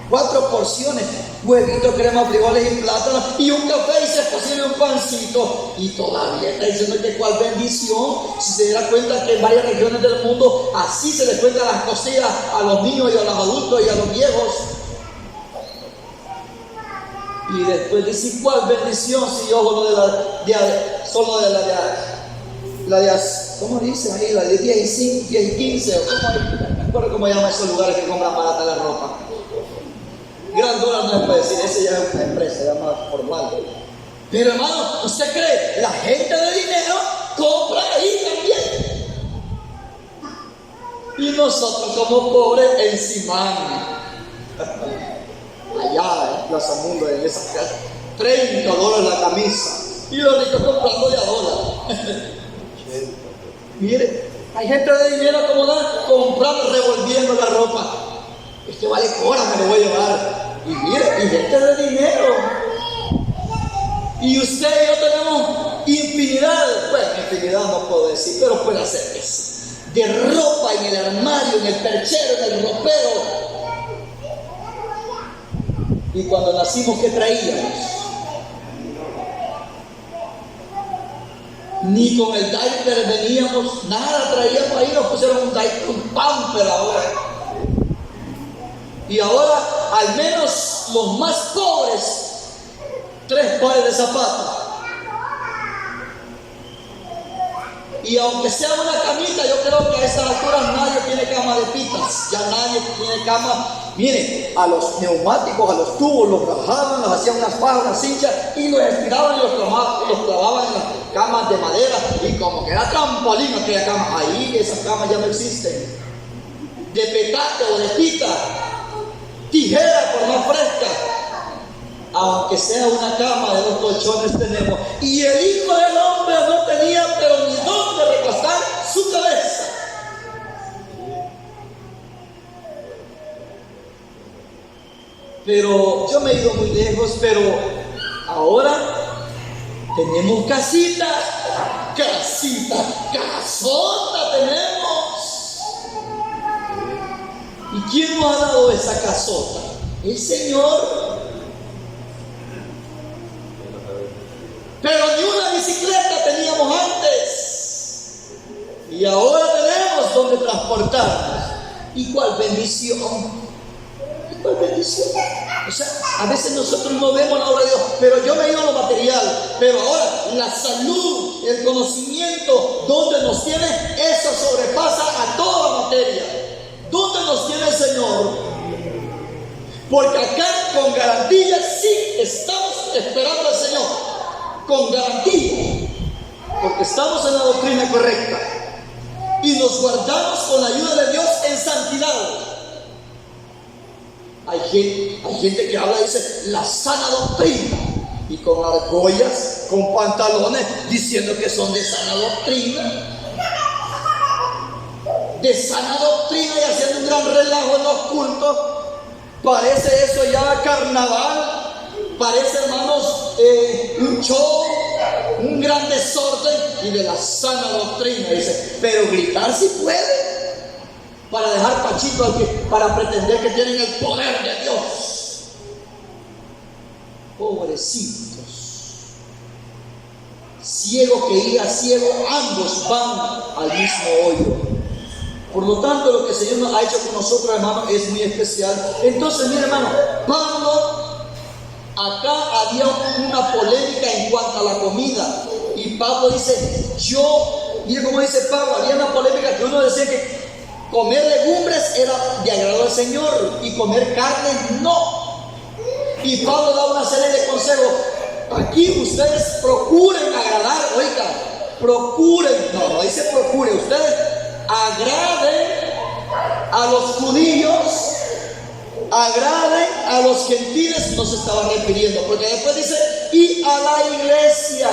4 porciones, huevitos, crema, frijoles y plátano, y un café, y si es posible un pancito, y todavía está diciendo que cuál bendición. Si se diera cuenta que en varias regiones del mundo así se les cuentan las cosillas a los niños y a los adultos y a los viejos. Y después dice, ¿cuál bendición si yo solo de la ¿cómo dice ahí? La de 10 y 5, 10 y 15, no me acuerdo cómo llaman esos lugares que compran barata la ropa. Gran dólar no se puede decir, ese ya es una empresa, ya más formal. Pero hermano, ¿usted cree? La gente de dinero compra ahí también. Y nosotros como pobres encima. Allá en Plaza Mundo, en esa casa, $30 la camisa, y los ricos comprando ya $1. Mire, hay gente de dinero acomodada comprando, revolviendo la ropa. Este vale cora, me lo voy a llevar. Y mire, y gente de dinero. Y usted y yo tenemos infinidad no puedo decir, pero puede hacer eso, de ropa en el armario, en el perchero, en el ropero. Y cuando nacimos, ¿qué traíamos? Ni con el diaper veníamos, nada traíamos ahí, nos pusieron un diaper, un pamper ahora. Y ahora, al menos los más pobres, 3 pares de zapatos. Y aunque sea una camita, yo creo que a estas alturas nadie tiene cama de pitas, ya nadie tiene cama. Miren, a los neumáticos, a los tubos, los rajaban, los hacían unas fajas, unas cinchas, y los estiraban y los clavaban en las camas de madera, y como que era trampolín aquella cama. Ahí esas camas ya no existen. De petate o de pita, tijera por más fresca. Aunque sea una cama de 2 colchones tenemos. Y el Hijo del Hombre no tenía pero ni dónde recostar su cabeza. Pero yo me he ido muy lejos, pero ahora tenemos casota tenemos. ¿Y quién nos ha dado esa casota? El Señor. Pero ni una bicicleta teníamos antes. Y ahora tenemos donde transportarnos. ¿Y cuál bendición? ¿Cuál bendición? O sea, a veces nosotros no vemos la obra de Dios, pero yo me he ido a lo material. Pero ahora, la salud, el conocimiento, ¿dónde nos tiene? Eso sobrepasa a toda la materia. ¿Dónde nos tiene el Señor? Porque acá, con garantía, sí estamos esperando al Señor. Con garantía, porque estamos en la doctrina correcta y nos guardamos con la ayuda de Dios en santidad. Hay gente que habla, dice, la sana doctrina, y con argollas, con pantalones, diciendo que son de sana doctrina. De sana doctrina, y haciendo un gran relajo en los cultos. Parece eso ya carnaval. Parece, hermanos, un show, un gran desorden, y de la sana doctrina. Dice, pero gritar si puede. para dejar pachito para pretender que tienen el poder de Dios. Pobrecitos. Ciego que iba ciego, ambos van al mismo hoyo. Por lo tanto, lo que el Señor nos ha hecho con nosotros, hermano, es muy especial. Entonces, mire, hermano, Pablo, acá había una polémica en cuanto a la comida. Y Pablo dice, mire cómo dice Pablo, había una polémica que uno decía que comer legumbres era de agrado al Señor y comer carne no. Y Pablo da una serie de consejos. Aquí ustedes procuren agradar, no dice procure, ustedes agraden a los judíos, agraden a los gentiles, no se estaba refiriendo, porque después dice, y a la iglesia.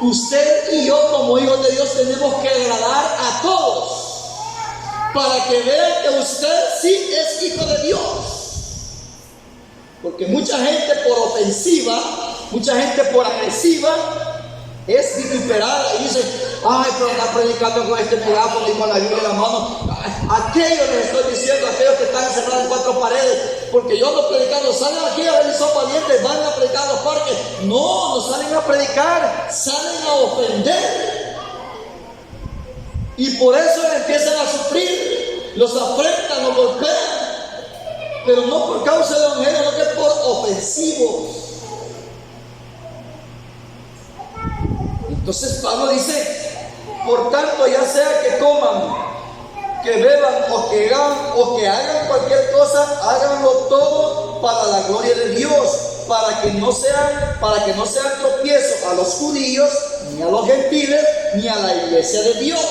Usted y yo como hijos de Dios tenemos que agradar a todos, para que vean que usted sí es hijo de Dios. Porque mucha gente por ofensiva, mucha gente por agresiva, es vituperada y dice, ay, pero está predicando con este megáfono y con la Biblia en la mano. Aquellos les estoy diciendo, aquellos que están encerrados en cuatro paredes, porque yo ando predicando, salen aquí a ver si son valientes, van a predicar a los parques. No salen a predicar, salen a ofender. Y por eso empiezan a sufrir, los afrentan, los golpean. Pero no por causa del evangelio, sino que por ofensivos. Entonces Pablo dice, por tanto, ya sea que coman, que beban o que hagan cualquier cosa, háganlo todo para la gloria de Dios, para que no sean tropiezo a los judíos, ni a los gentiles, ni a la iglesia de Dios.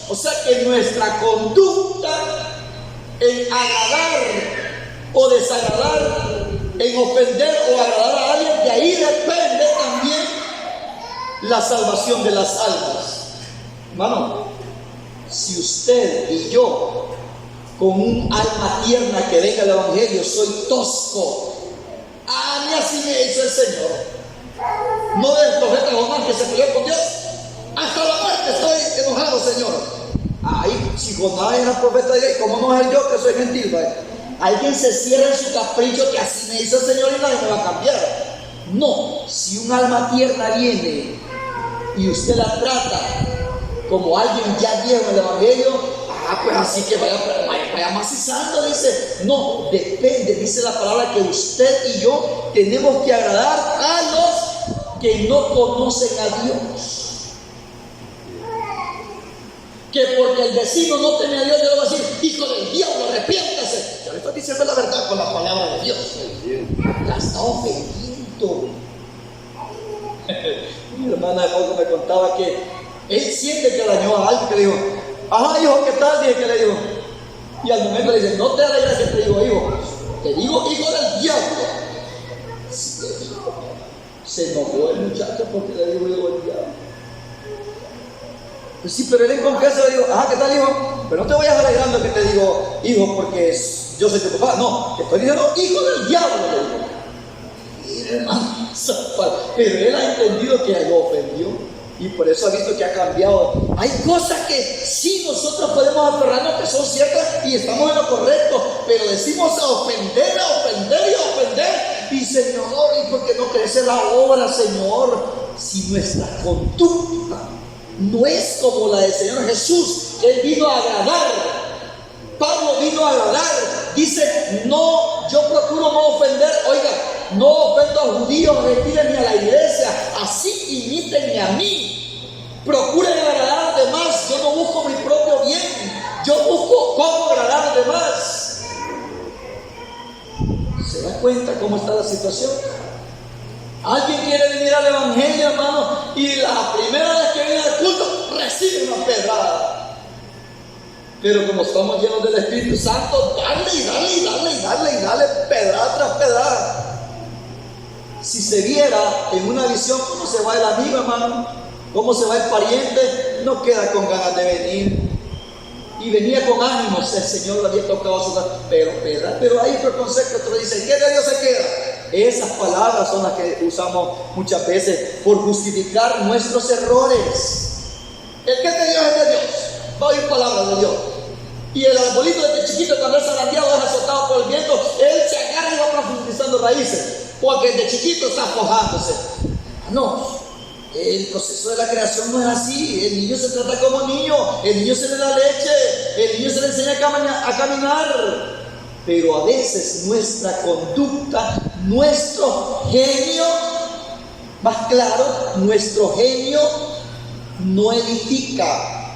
O sea que nuestra conducta en agradar o desagradar, en ofender o agradar a alguien, de ahí depende también la salvación de las almas. Hermano, si usted y yo, con un alma tierna que venga el evangelio, soy tosco, a mí así me hizo el Señor. No del profeta Jonás que se peleó con Dios, hasta la muerte estoy enojado, Señor. Ay, si Jonás era profeta de Dios, ¿cómo no es yo que soy gentil? Alguien se cierra en su capricho que así me hizo el Señor y nadie me va a cambiar. No, si un alma tierna viene y usted la trata como alguien ya viejo en el evangelio, pues así que vaya macizando, dice. No, depende, dice la palabra, que usted y yo tenemos que agradar a los que no conocen a Dios. Que porque el vecino no teme a Dios, yo le voy a decir, hijo del diablo, arrepiéntase. Yo le estoy diciendo la verdad con la palabra de Dios. La está ofendiendo. Mi hermana de poco me contaba que él siente que dañó a alguien, que le dijo, ajá, hijo, ¿qué tal? Dije que le digo. Y al momento le dice, no te alegres que te digo hijo, te digo hijo del diablo. Se enojó el muchacho porque le digo hijo del diablo. Pues sí, pero él en confianza le digo, ajá, ¿qué tal, hijo? Pero no te vayas alegrando que te digo hijo porque yo soy tu papá. No, te estoy diciendo hijo del diablo, le digo. Mira, hermano, pero él ha entendido que lo ofendió y por eso ha visto que ha cambiado. Hay cosas que sí nosotros podemos aferrarnos que son ciertas y estamos en lo correcto, pero decimos a ofender y a ofender. Y Señor, ¿y por qué no crece la obra, Señor? Si nuestra conducta no es como la del Señor Jesús, que Él vino a agradar. Pablo vino a agradar. Dice, no, yo procuro no ofender. Oiga, no ofendo a judíos, gentiles, ni a la iglesia. Así imítenme a mí. Procuren agradar a los demás. Yo no busco mi propio bien. Yo busco cómo agradar a los demás. ¿Se da cuenta cómo está la situación? Alguien quiere venir al evangelio, hermano, y la primera vez que viene al culto recibe una pedrada. Pero como estamos llenos del Espíritu Santo, dale, pedrada tras pedrada. Si se viera en una visión cómo se va el amigo, hermano, cómo se va el pariente, no queda con ganas de venir. Y venía con ánimos, el Señor le había tocado su casa, pero hay otro concepto que otro dice, ¿qué de Dios se queda? Esas palabras son las que usamos muchas veces por justificar nuestros errores. El que es de Dios es de Dios. Va a oír palabras de Dios. Y el arbolito desde chiquito, cuando es zarandeado, es azotado por el viento, él se agarra y va profundizando raíces, porque desde chiquito está forjándose. No, el proceso de la creación no es así. El niño se trata como niño, el niño se le da leche, el niño se le enseña a caminar. Pero a veces nuestra conducta, nuestro genio, más claro, nuestro genio no edifica.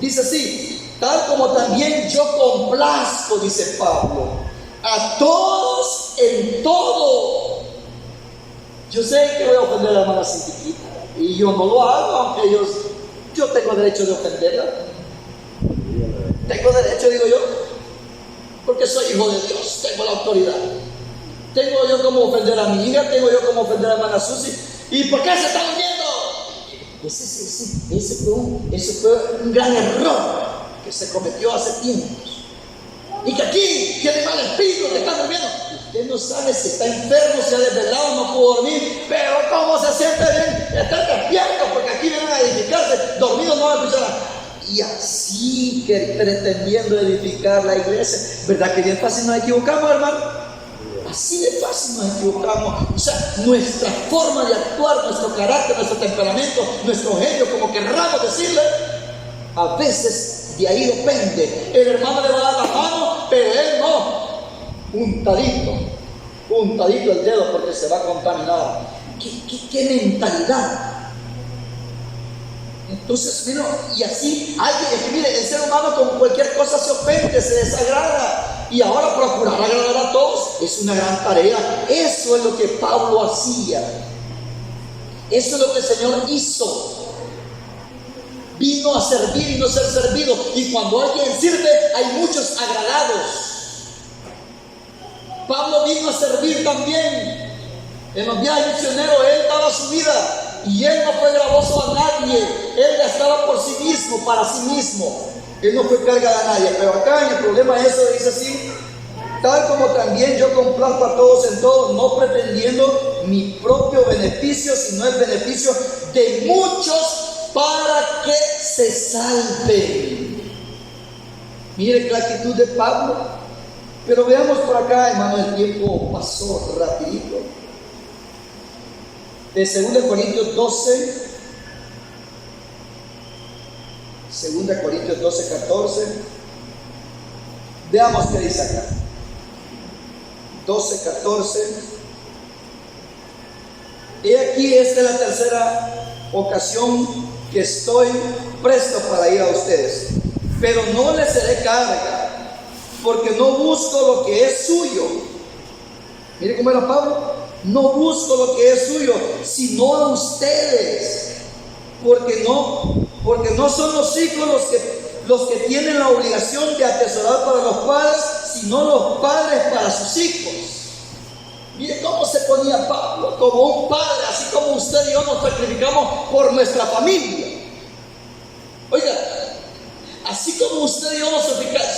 Dice así: tal como también yo complazco, dice Pablo, a todos en todo. Yo sé que voy a ofender a la hermana Cintiquita, y yo no lo hago, aunque yo tengo derecho de ofenderla. Tengo derecho, digo yo, porque soy hijo de Dios, tengo la autoridad. Tengo yo como ofender a mi hija, tengo yo como ofender a la hermana Susi. ¿Y por qué se está durmiendo? Ese fue un gran error que se cometió hace tiempos. Y que aquí tiene mal espíritu, que está durmiendo. Usted no sabe si está enfermo, si ha desvelado, no pudo dormir, pero cómo se siente bien, está despierto, porque aquí vienen a edificarse, dormido no va a escuchar nada. Y así que pretendiendo edificar la iglesia, ¿verdad que bien fácil nos equivocamos, hermano? Así de fácil nos equivocamos. O sea, nuestra forma de actuar, nuestro carácter, nuestro temperamento, nuestro genio, como querramos decirle, a veces de ahí depende. El hermano le va a dar la mano, pero él no. Puntadito el dedo, porque se va a contaminar. ¿Qué mentalidad? Entonces, mira, y así mire, el ser humano con cualquier cosa se ofende, se desagrada. Y ahora procurar agradar a todos es una gran tarea. Eso es lo que Pablo hacía. Eso es lo que el Señor hizo. Vino a servir y no ser servido. Y cuando alguien sirve, hay muchos agradados. Pablo vino a servir también. En los viajes misioneros él daba su vida. Y él no fue gravoso a nadie. Él gastaba por sí mismo, para sí mismo. Él no fue carga de nadie. Pero acá en el problema eso dice así: tal como también yo complazco a todos en todo, no pretendiendo mi propio beneficio, sino el beneficio de muchos, para que se salven. Mire la actitud de Pablo. Pero veamos por acá, hermano, el tiempo pasó rapidito. De 2 Corintios 12, 2 Corintios 12, 14. Veamos qué dice acá. 12, 14. He aquí, esta es la tercera ocasión que estoy presto para ir a ustedes, pero no les seré carga, porque no busco lo que es suyo. Mire cómo era Pablo. No busco lo que es suyo, sino a ustedes, porque no son los hijos los que tienen la obligación de atesorar para los padres, sino los padres para sus hijos. Mire cómo se ponía Pablo, como un padre, así como usted y yo nos sacrificamos por nuestra familia. Oiga, así como usted y yo nos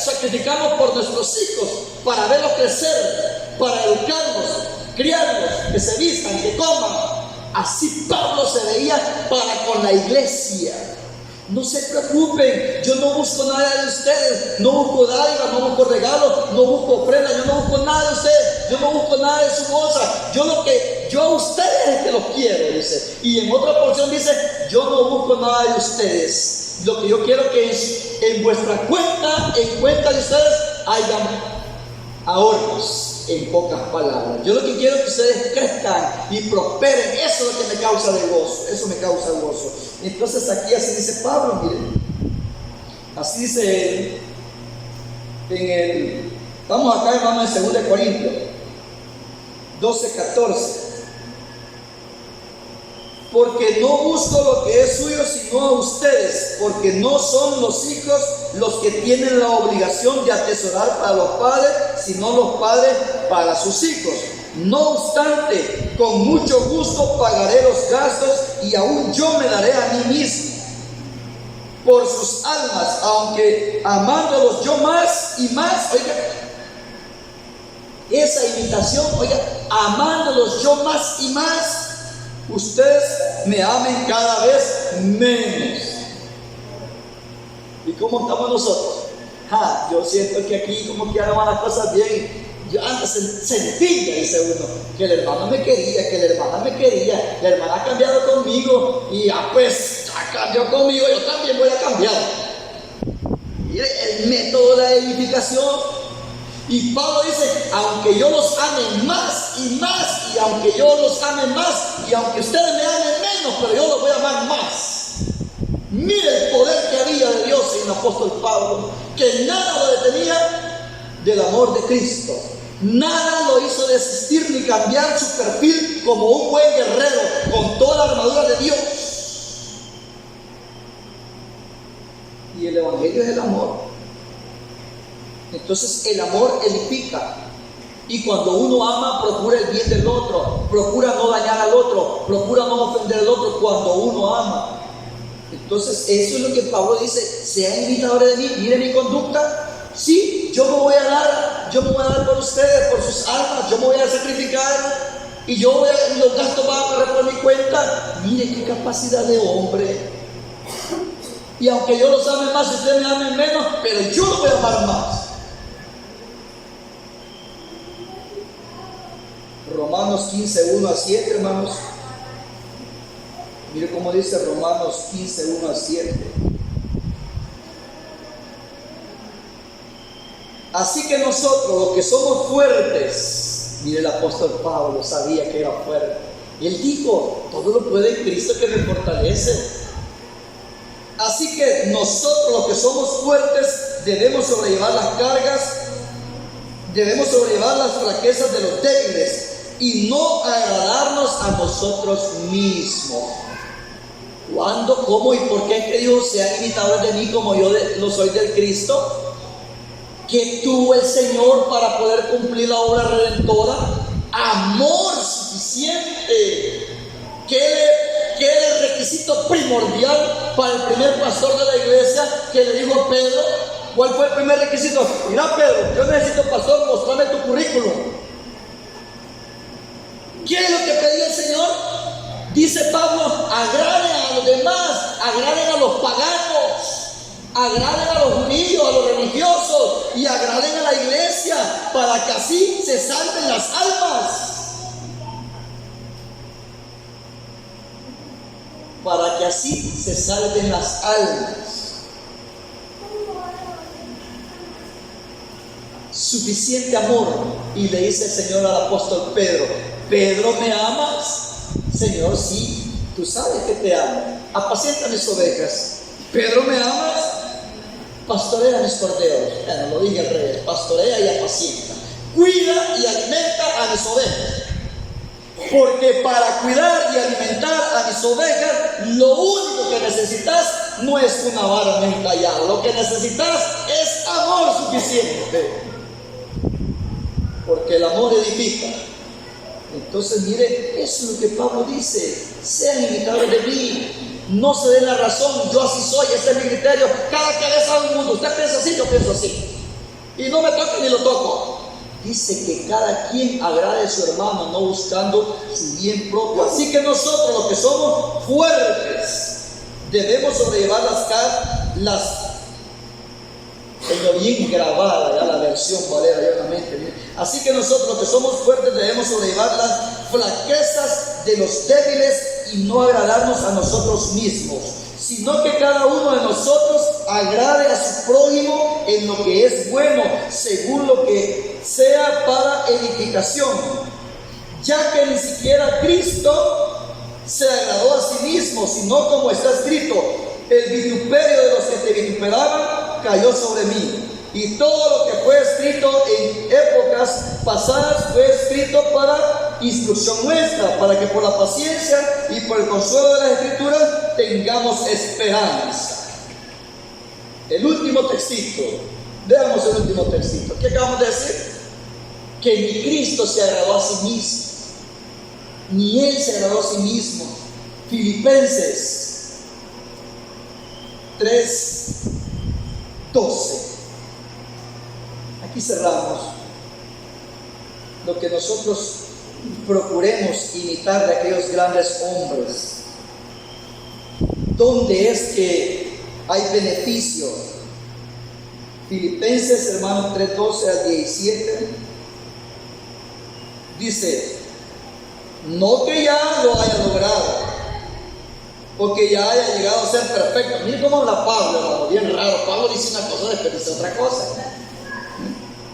sacrificamos por nuestros hijos, para verlos crecer, para educarlos, criarlos, que se vistan, que coman. Así Pablo se veía para con la iglesia. No se preocupen, yo no busco nada de ustedes, no busco dádivas, no busco regalos, no busco ofrendas, yo no busco nada de ustedes, yo no busco nada de su cosa. Yo a ustedes es que los quiero, dice. Y en otra porción dice: yo no busco nada de ustedes. Lo que yo quiero que es en vuestra cuenta, en cuenta de ustedes, hayan ahorros. En pocas palabras, yo lo que quiero es que ustedes crezcan y prosperen. Eso es lo que me causa de gozo. Eso me causa gozo. Entonces aquí así dice Pablo, miren. Así dice él. Vamos acá, hermano, en 2 Corintios 12, 14. Porque no busco lo que es suyo, sino a ustedes, porque no son los hijos los que tienen la obligación de atesorar para los padres, sino los padres para sus hijos. No obstante, con mucho gusto pagaré los gastos, y aún yo me daré a mí mismo por sus almas, aunque amándolos yo más y más. Oiga, esa invitación, oiga, amándolos yo más y más, ustedes me amen cada vez menos. ¿Y cómo estamos nosotros? Yo siento que aquí como que ya no van las cosas bien. Yo antes sentía, dice uno, que el hermano me quería, que la hermana me quería, la hermana ha cambiado conmigo y ya pues ya cambió conmigo, yo también voy a cambiar. Mire el método de la edificación. Y Pablo dice, aunque yo los ame más y más, y aunque yo los ame más, y aunque ustedes me amen menos, pero yo los voy a amar más. Mire el poder que había de Dios en el apóstol Pablo, que nada lo detenía del amor de Cristo. Nada lo hizo desistir ni cambiar su perfil como un buen guerrero con toda la armadura de Dios. Y el evangelio es el amor. Entonces el amor edifica. Y cuando uno ama, procura el bien del otro, procura no dañar al otro, procura no ofender al otro cuando uno ama. Entonces eso es lo que Pablo dice, sean imitadores de mí, miren mi conducta. Sí, yo me voy a dar por ustedes, por sus almas, yo me voy a sacrificar y los gastos van a correr por mi cuenta. Miren qué capacidad de hombre. Y aunque yo los ame más, ustedes me amen menos, pero yo los voy a amar más. Romanos 15, 1 a 7, hermanos. Mire cómo dice Romanos 15, 1 a 7. Así que nosotros, los que somos fuertes, mire el apóstol Pablo sabía que era fuerte. Y él dijo, todo lo puede en Cristo que me fortalece. Así que nosotros, los que somos fuertes, debemos sobrellevar las cargas, debemos sobrellevar las flaquezas de los débiles y no agradarnos a nosotros mismos. ¿Cuándo, cómo y por qué es que dijo, sean imitadores de mí como yo lo soy del Cristo? ¿Qué tuvo el Señor para poder cumplir la obra redentora? Amor suficiente. ¿Qué era el requisito primordial para el primer pastor de la iglesia que le dijo a Pedro? ¿Cuál fue el primer requisito? Mira, Pedro, yo necesito, pastor, mostrarme tu currículum. ¿Qué es lo que pedía el Señor? Dice Pablo, agraden a los demás, agraden a los paganos, agraden a los judíos, a los religiosos y agraden a la iglesia para que así se salven las almas. Para que así se salven las almas. Suficiente amor. Y le dice el Señor al apóstol Pedro, Pedro, ¿me amas? Señor, sí, tú sabes que te amo. Apacienta mis ovejas. Pedro, ¿me amas? Pastorea mis corderos. No lo diga el rey, pastorea y apacienta. Cuida y alimenta a mis ovejas. Porque para cuidar y alimentar a mis ovejas, lo único que necesitas no es una vara ni un callado. Lo que necesitas es amor suficiente. Porque el amor edifica. Entonces, mire, eso es lo que Pablo dice. Sean imitadores de mí. No se den la razón. Yo así soy, ese es mi criterio. Cada cabeza del mundo. Usted piensa así, yo pienso así. Y no me toca ni lo toco. Dice que cada quien agrade a su hermano, no buscando su bien propio. Así que nosotros, los que somos fuertes, debemos sobrellevar tengo bien grabada ya la versión Valera, ya en la mente. Así que nosotros, los que somos fuertes, debemos sobrellevar las flaquezas de los débiles y no agradarnos a nosotros mismos, sino que cada uno de nosotros agrade a su prójimo en lo que es bueno, según lo que sea para edificación, ya que ni siquiera Cristo se agradó a sí mismo, sino como está escrito, el vituperio de los que te vituperaban cayó sobre mí. Y todo lo que fue escrito en épocas pasadas fue escrito para instrucción nuestra, para que por la paciencia y por el consuelo de las Escrituras tengamos esperanza. El último textito, veamos el último textito. ¿Qué acabamos de decir? Que ni Cristo se agradó a sí mismo, ni Él se agradó a sí mismo. Filipenses 3:12. Aquí cerramos. Lo que nosotros procuremos imitar de aquellos grandes hombres. ¿Dónde es que hay beneficio? Filipenses, hermanos, 3:12 al 17. Dice, no que ya lo haya logrado, o que ya haya llegado a ser perfecto. Miren cómo habla Pablo, hermano, bien raro. Pablo dice una cosa, después dice otra cosa.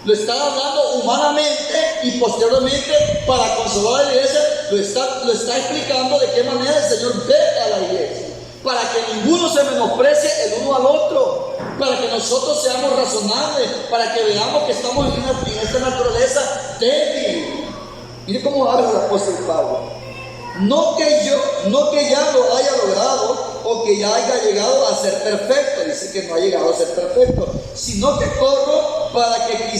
Lo está hablando humanamente y posteriormente para consolar a la iglesia, lo está explicando de qué manera el Señor ve a la iglesia, para que ninguno se menosprecie el uno al otro, para que nosotros seamos razonables, para que veamos que estamos en esta naturaleza débil. Mire cómo habla el apóstol Pablo. No que ya lo haya logrado o que ya haya llegado a ser perfecto, dice que no ha llegado a ser perfecto, sino que corro para que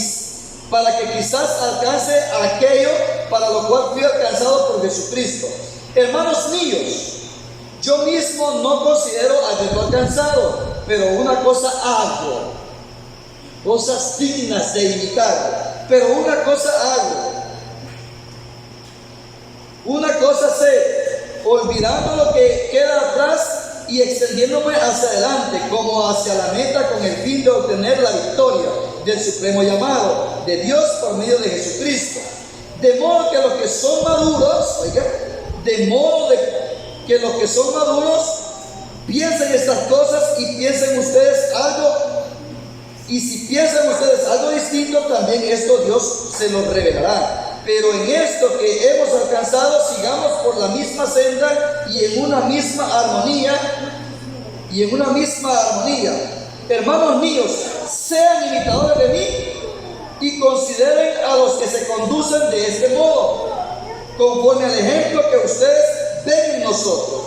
quizás alcance aquello para lo cual fui alcanzado por Jesucristo. Hermanos míos, yo mismo no considero haberlo alcanzado, pero una cosa hago, cosas dignas de imitar, pero una cosa hago. Una cosa sé, olvidando lo que queda atrás y extendiéndome hacia adelante, como hacia la meta con el fin de obtener la victoria del supremo llamado de Dios por medio de Jesucristo. De modo que los que son maduros, que los que son maduros piensen estas cosas y piensen ustedes algo, y si piensan ustedes algo distinto, también esto Dios se lo revelará. Pero en esto que hemos alcanzado, sigamos por la misma senda y en una misma armonía. Hermanos míos, sean imitadores de mí y consideren a los que se conducen de este modo, conforme al ejemplo que ustedes ven en nosotros.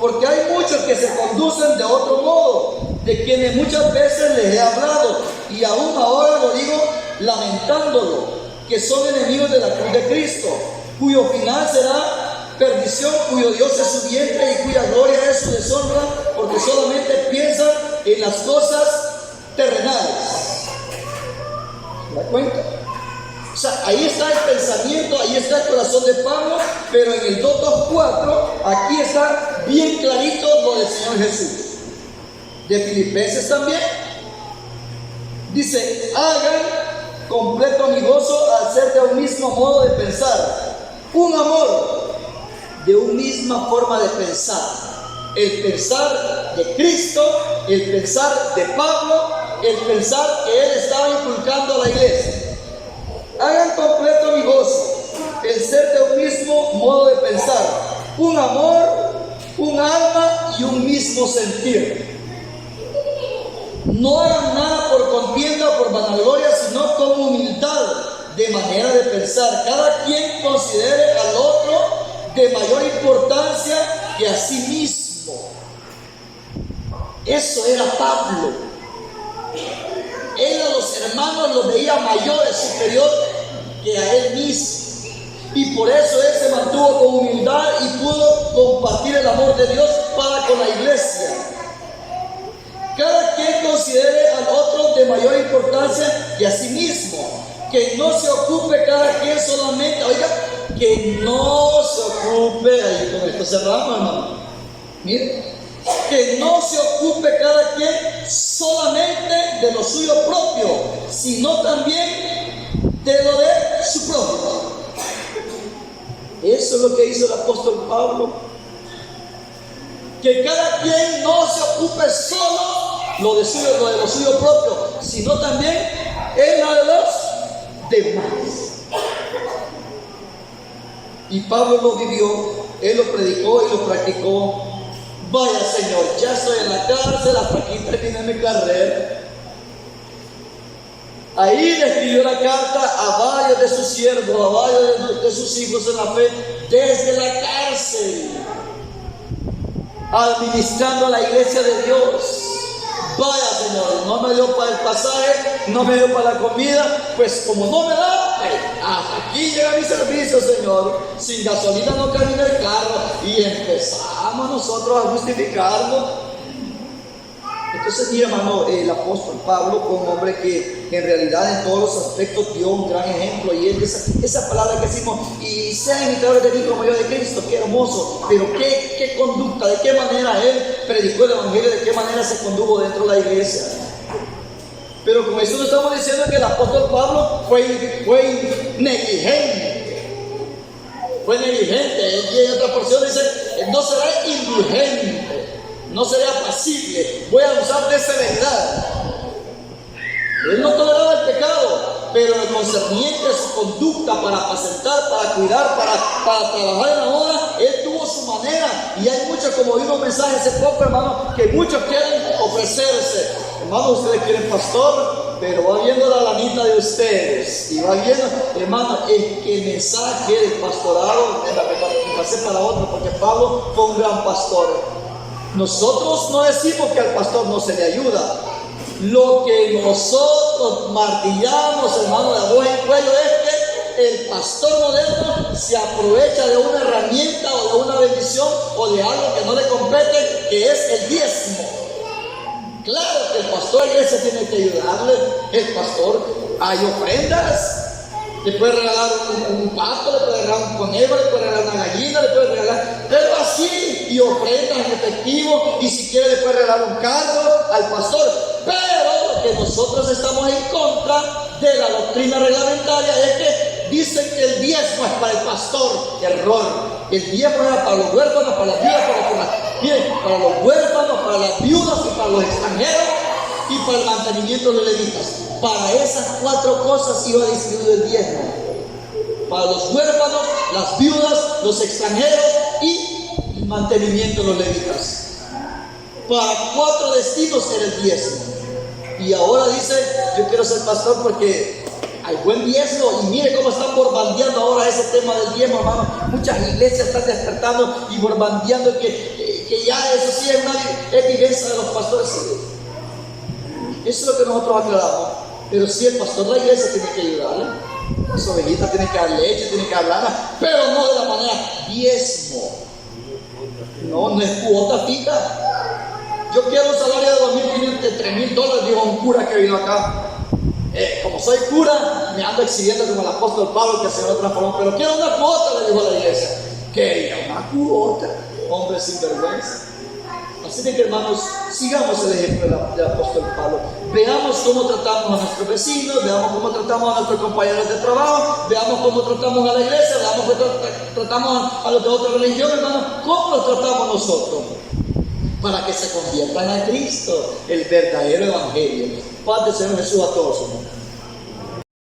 Porque hay muchos que se conducen de otro modo, de quienes muchas veces les he hablado, y aún ahora lo digo lamentándolo, que son enemigos de la cruz de Cristo, cuyo final será perdición, cuyo Dios es su vientre y cuya gloria es su deshonra, porque solamente piensan en las cosas terrenales. ¿Se da cuenta? O sea, ahí está el pensamiento, ahí está el corazón de Pablo, pero en el 2:4, aquí está bien clarito lo del Señor Jesús. De Filipenses también, dice, hagan completo mi gozo al ser de un mismo modo de pensar, un amor, de una misma forma de pensar. El pensar de Cristo, el pensar de Pablo, el pensar que él estaba inculcando a la iglesia. Hagan completo mi gozo, el ser de un mismo modo de pensar, un amor, un alma y un mismo sentir. No hagan nada por contienda o por vanagloria, sino con humildad, de manera de pensar. Cada quien considere al otro de mayor importancia que a sí mismo. Eso era Pablo. Él a los hermanos los veía mayores, superior que a él mismo. Y por eso él se mantuvo con humildad y pudo compartir el amor de Dios para con la iglesia. Cada quien considere al otro de mayor importancia que a sí mismo. Que no se ocupe cada quien solamente, que no se ocupe, ahí con esto cerramos, hermano. Miren, que no se ocupe cada quien solamente de lo suyo propio, sino también de lo de su propio. Eso es lo que hizo el apóstol Pablo. Que cada quien no se ocupe solo lo de lo suyo propio, sino también en la de los demás. Y Pablo lo vivió, él lo predicó y lo practicó. Vaya Señor, ya estoy en la cárcel, hasta aquí terminé mi carrera. Ahí le escribió la carta a varios de sus siervos, a varios de sus hijos en la fe, desde la cárcel, administrando a la iglesia de Dios. Vaya Señor, no me dio para el pasaje, no me dio para la comida, pues como no me da, hasta aquí llega mi servicio, Señor. Sin gasolina no camina el carro. Y empezamos nosotros a justificarnos. Entonces, mi hermano, el apóstol Pablo fue un hombre que en realidad en todos los aspectos dio un gran ejemplo. Y él, esa palabra que decimos, y sean imitadores de mí como yo de Cristo, qué hermoso. Pero qué conducta, de qué manera él predicó el evangelio, de qué manera se condujo dentro de la iglesia. Pero con eso no estamos diciendo que el apóstol Pablo fue negligente. Fue negligente. Y en otra porción dice, no será indulgente, no será pasible, voy a usar de severidad. Él no toleraba el pecado, pero el concerniente a su conducta para apacentar, para cuidar, para trabajar en la obra, él tuvo su manera. Y hay muchos, como vimos un mensaje hace poco, hermano, que muchos quieren ofrecerse. Hermano, ustedes quieren pastor, pero va viendo la lanita de ustedes y va viendo, hermano, el mensaje del pastorado. Me pasé para otro, porque Pablo fue un gran pastor. Nosotros no decimos que al pastor no se le ayuda. Lo que nosotros martillamos, hermano, de voz en cuello, es que el pastor moderno se aprovecha de una herramienta o de una bendición o de algo que no le compete, que es el diezmo. Claro que el pastor de la iglesia tiene que ayudarle. El pastor, hay ofrendas. Le puede regalar un pato, le puede regalar un conejo, le puede regalar una gallina, le puede regalar, pero así, y ofrendas en efectivo, y si quiere le puede regalar un carro al pastor. Pero lo que nosotros estamos en contra de la doctrina reglamentaria es que dicen que el diezmo es para el pastor. Error. El diezmo era para los huérfanos, para las viudas, para los huérfanos, para las viudas y para los extranjeros, y para el mantenimiento de los levitas. Para esas 4 cosas iba distribuido el diezmo: para los huérfanos, las viudas, los extranjeros y el mantenimiento de los levitas. Para 4 destinos era el diezmo. Y ahora dice, yo quiero ser pastor porque hay buen diezmo. Y mire cómo están borbandeando ahora ese tema del diezmo, hermano. Muchas iglesias están despertando y borbandeando que ya eso sí es una evidencia de los pastores. Eso es lo que nosotros aclaramos. Pero sí, el pastor de la iglesia tiene que ayudarle. Las ovejitas tienen que dar leche, tienen que dar lana, pero no de la manera diezmo. No es cuota fija. Yo quiero un salario de $2,500, de $3,000, dijo un cura que vino acá. Como soy cura, me ando exhibiendo como el apóstol Pablo, que el Señor lo transformó, pero quiero una cuota, le dijo a la iglesia. Quería una cuota, hombre sin vergüenza. Así que, hermanos, sigamos el ejemplo del apóstol Pablo. Veamos cómo tratamos a nuestros vecinos, veamos cómo tratamos a nuestros compañeros de trabajo, veamos cómo tratamos a la iglesia, veamos cómo tratamos a los de otra religión, hermanos. ¿Cómo los tratamos nosotros? Para que se conviertan a Cristo, el verdadero evangelio. Paz del Señor Jesús a todos, hermanos.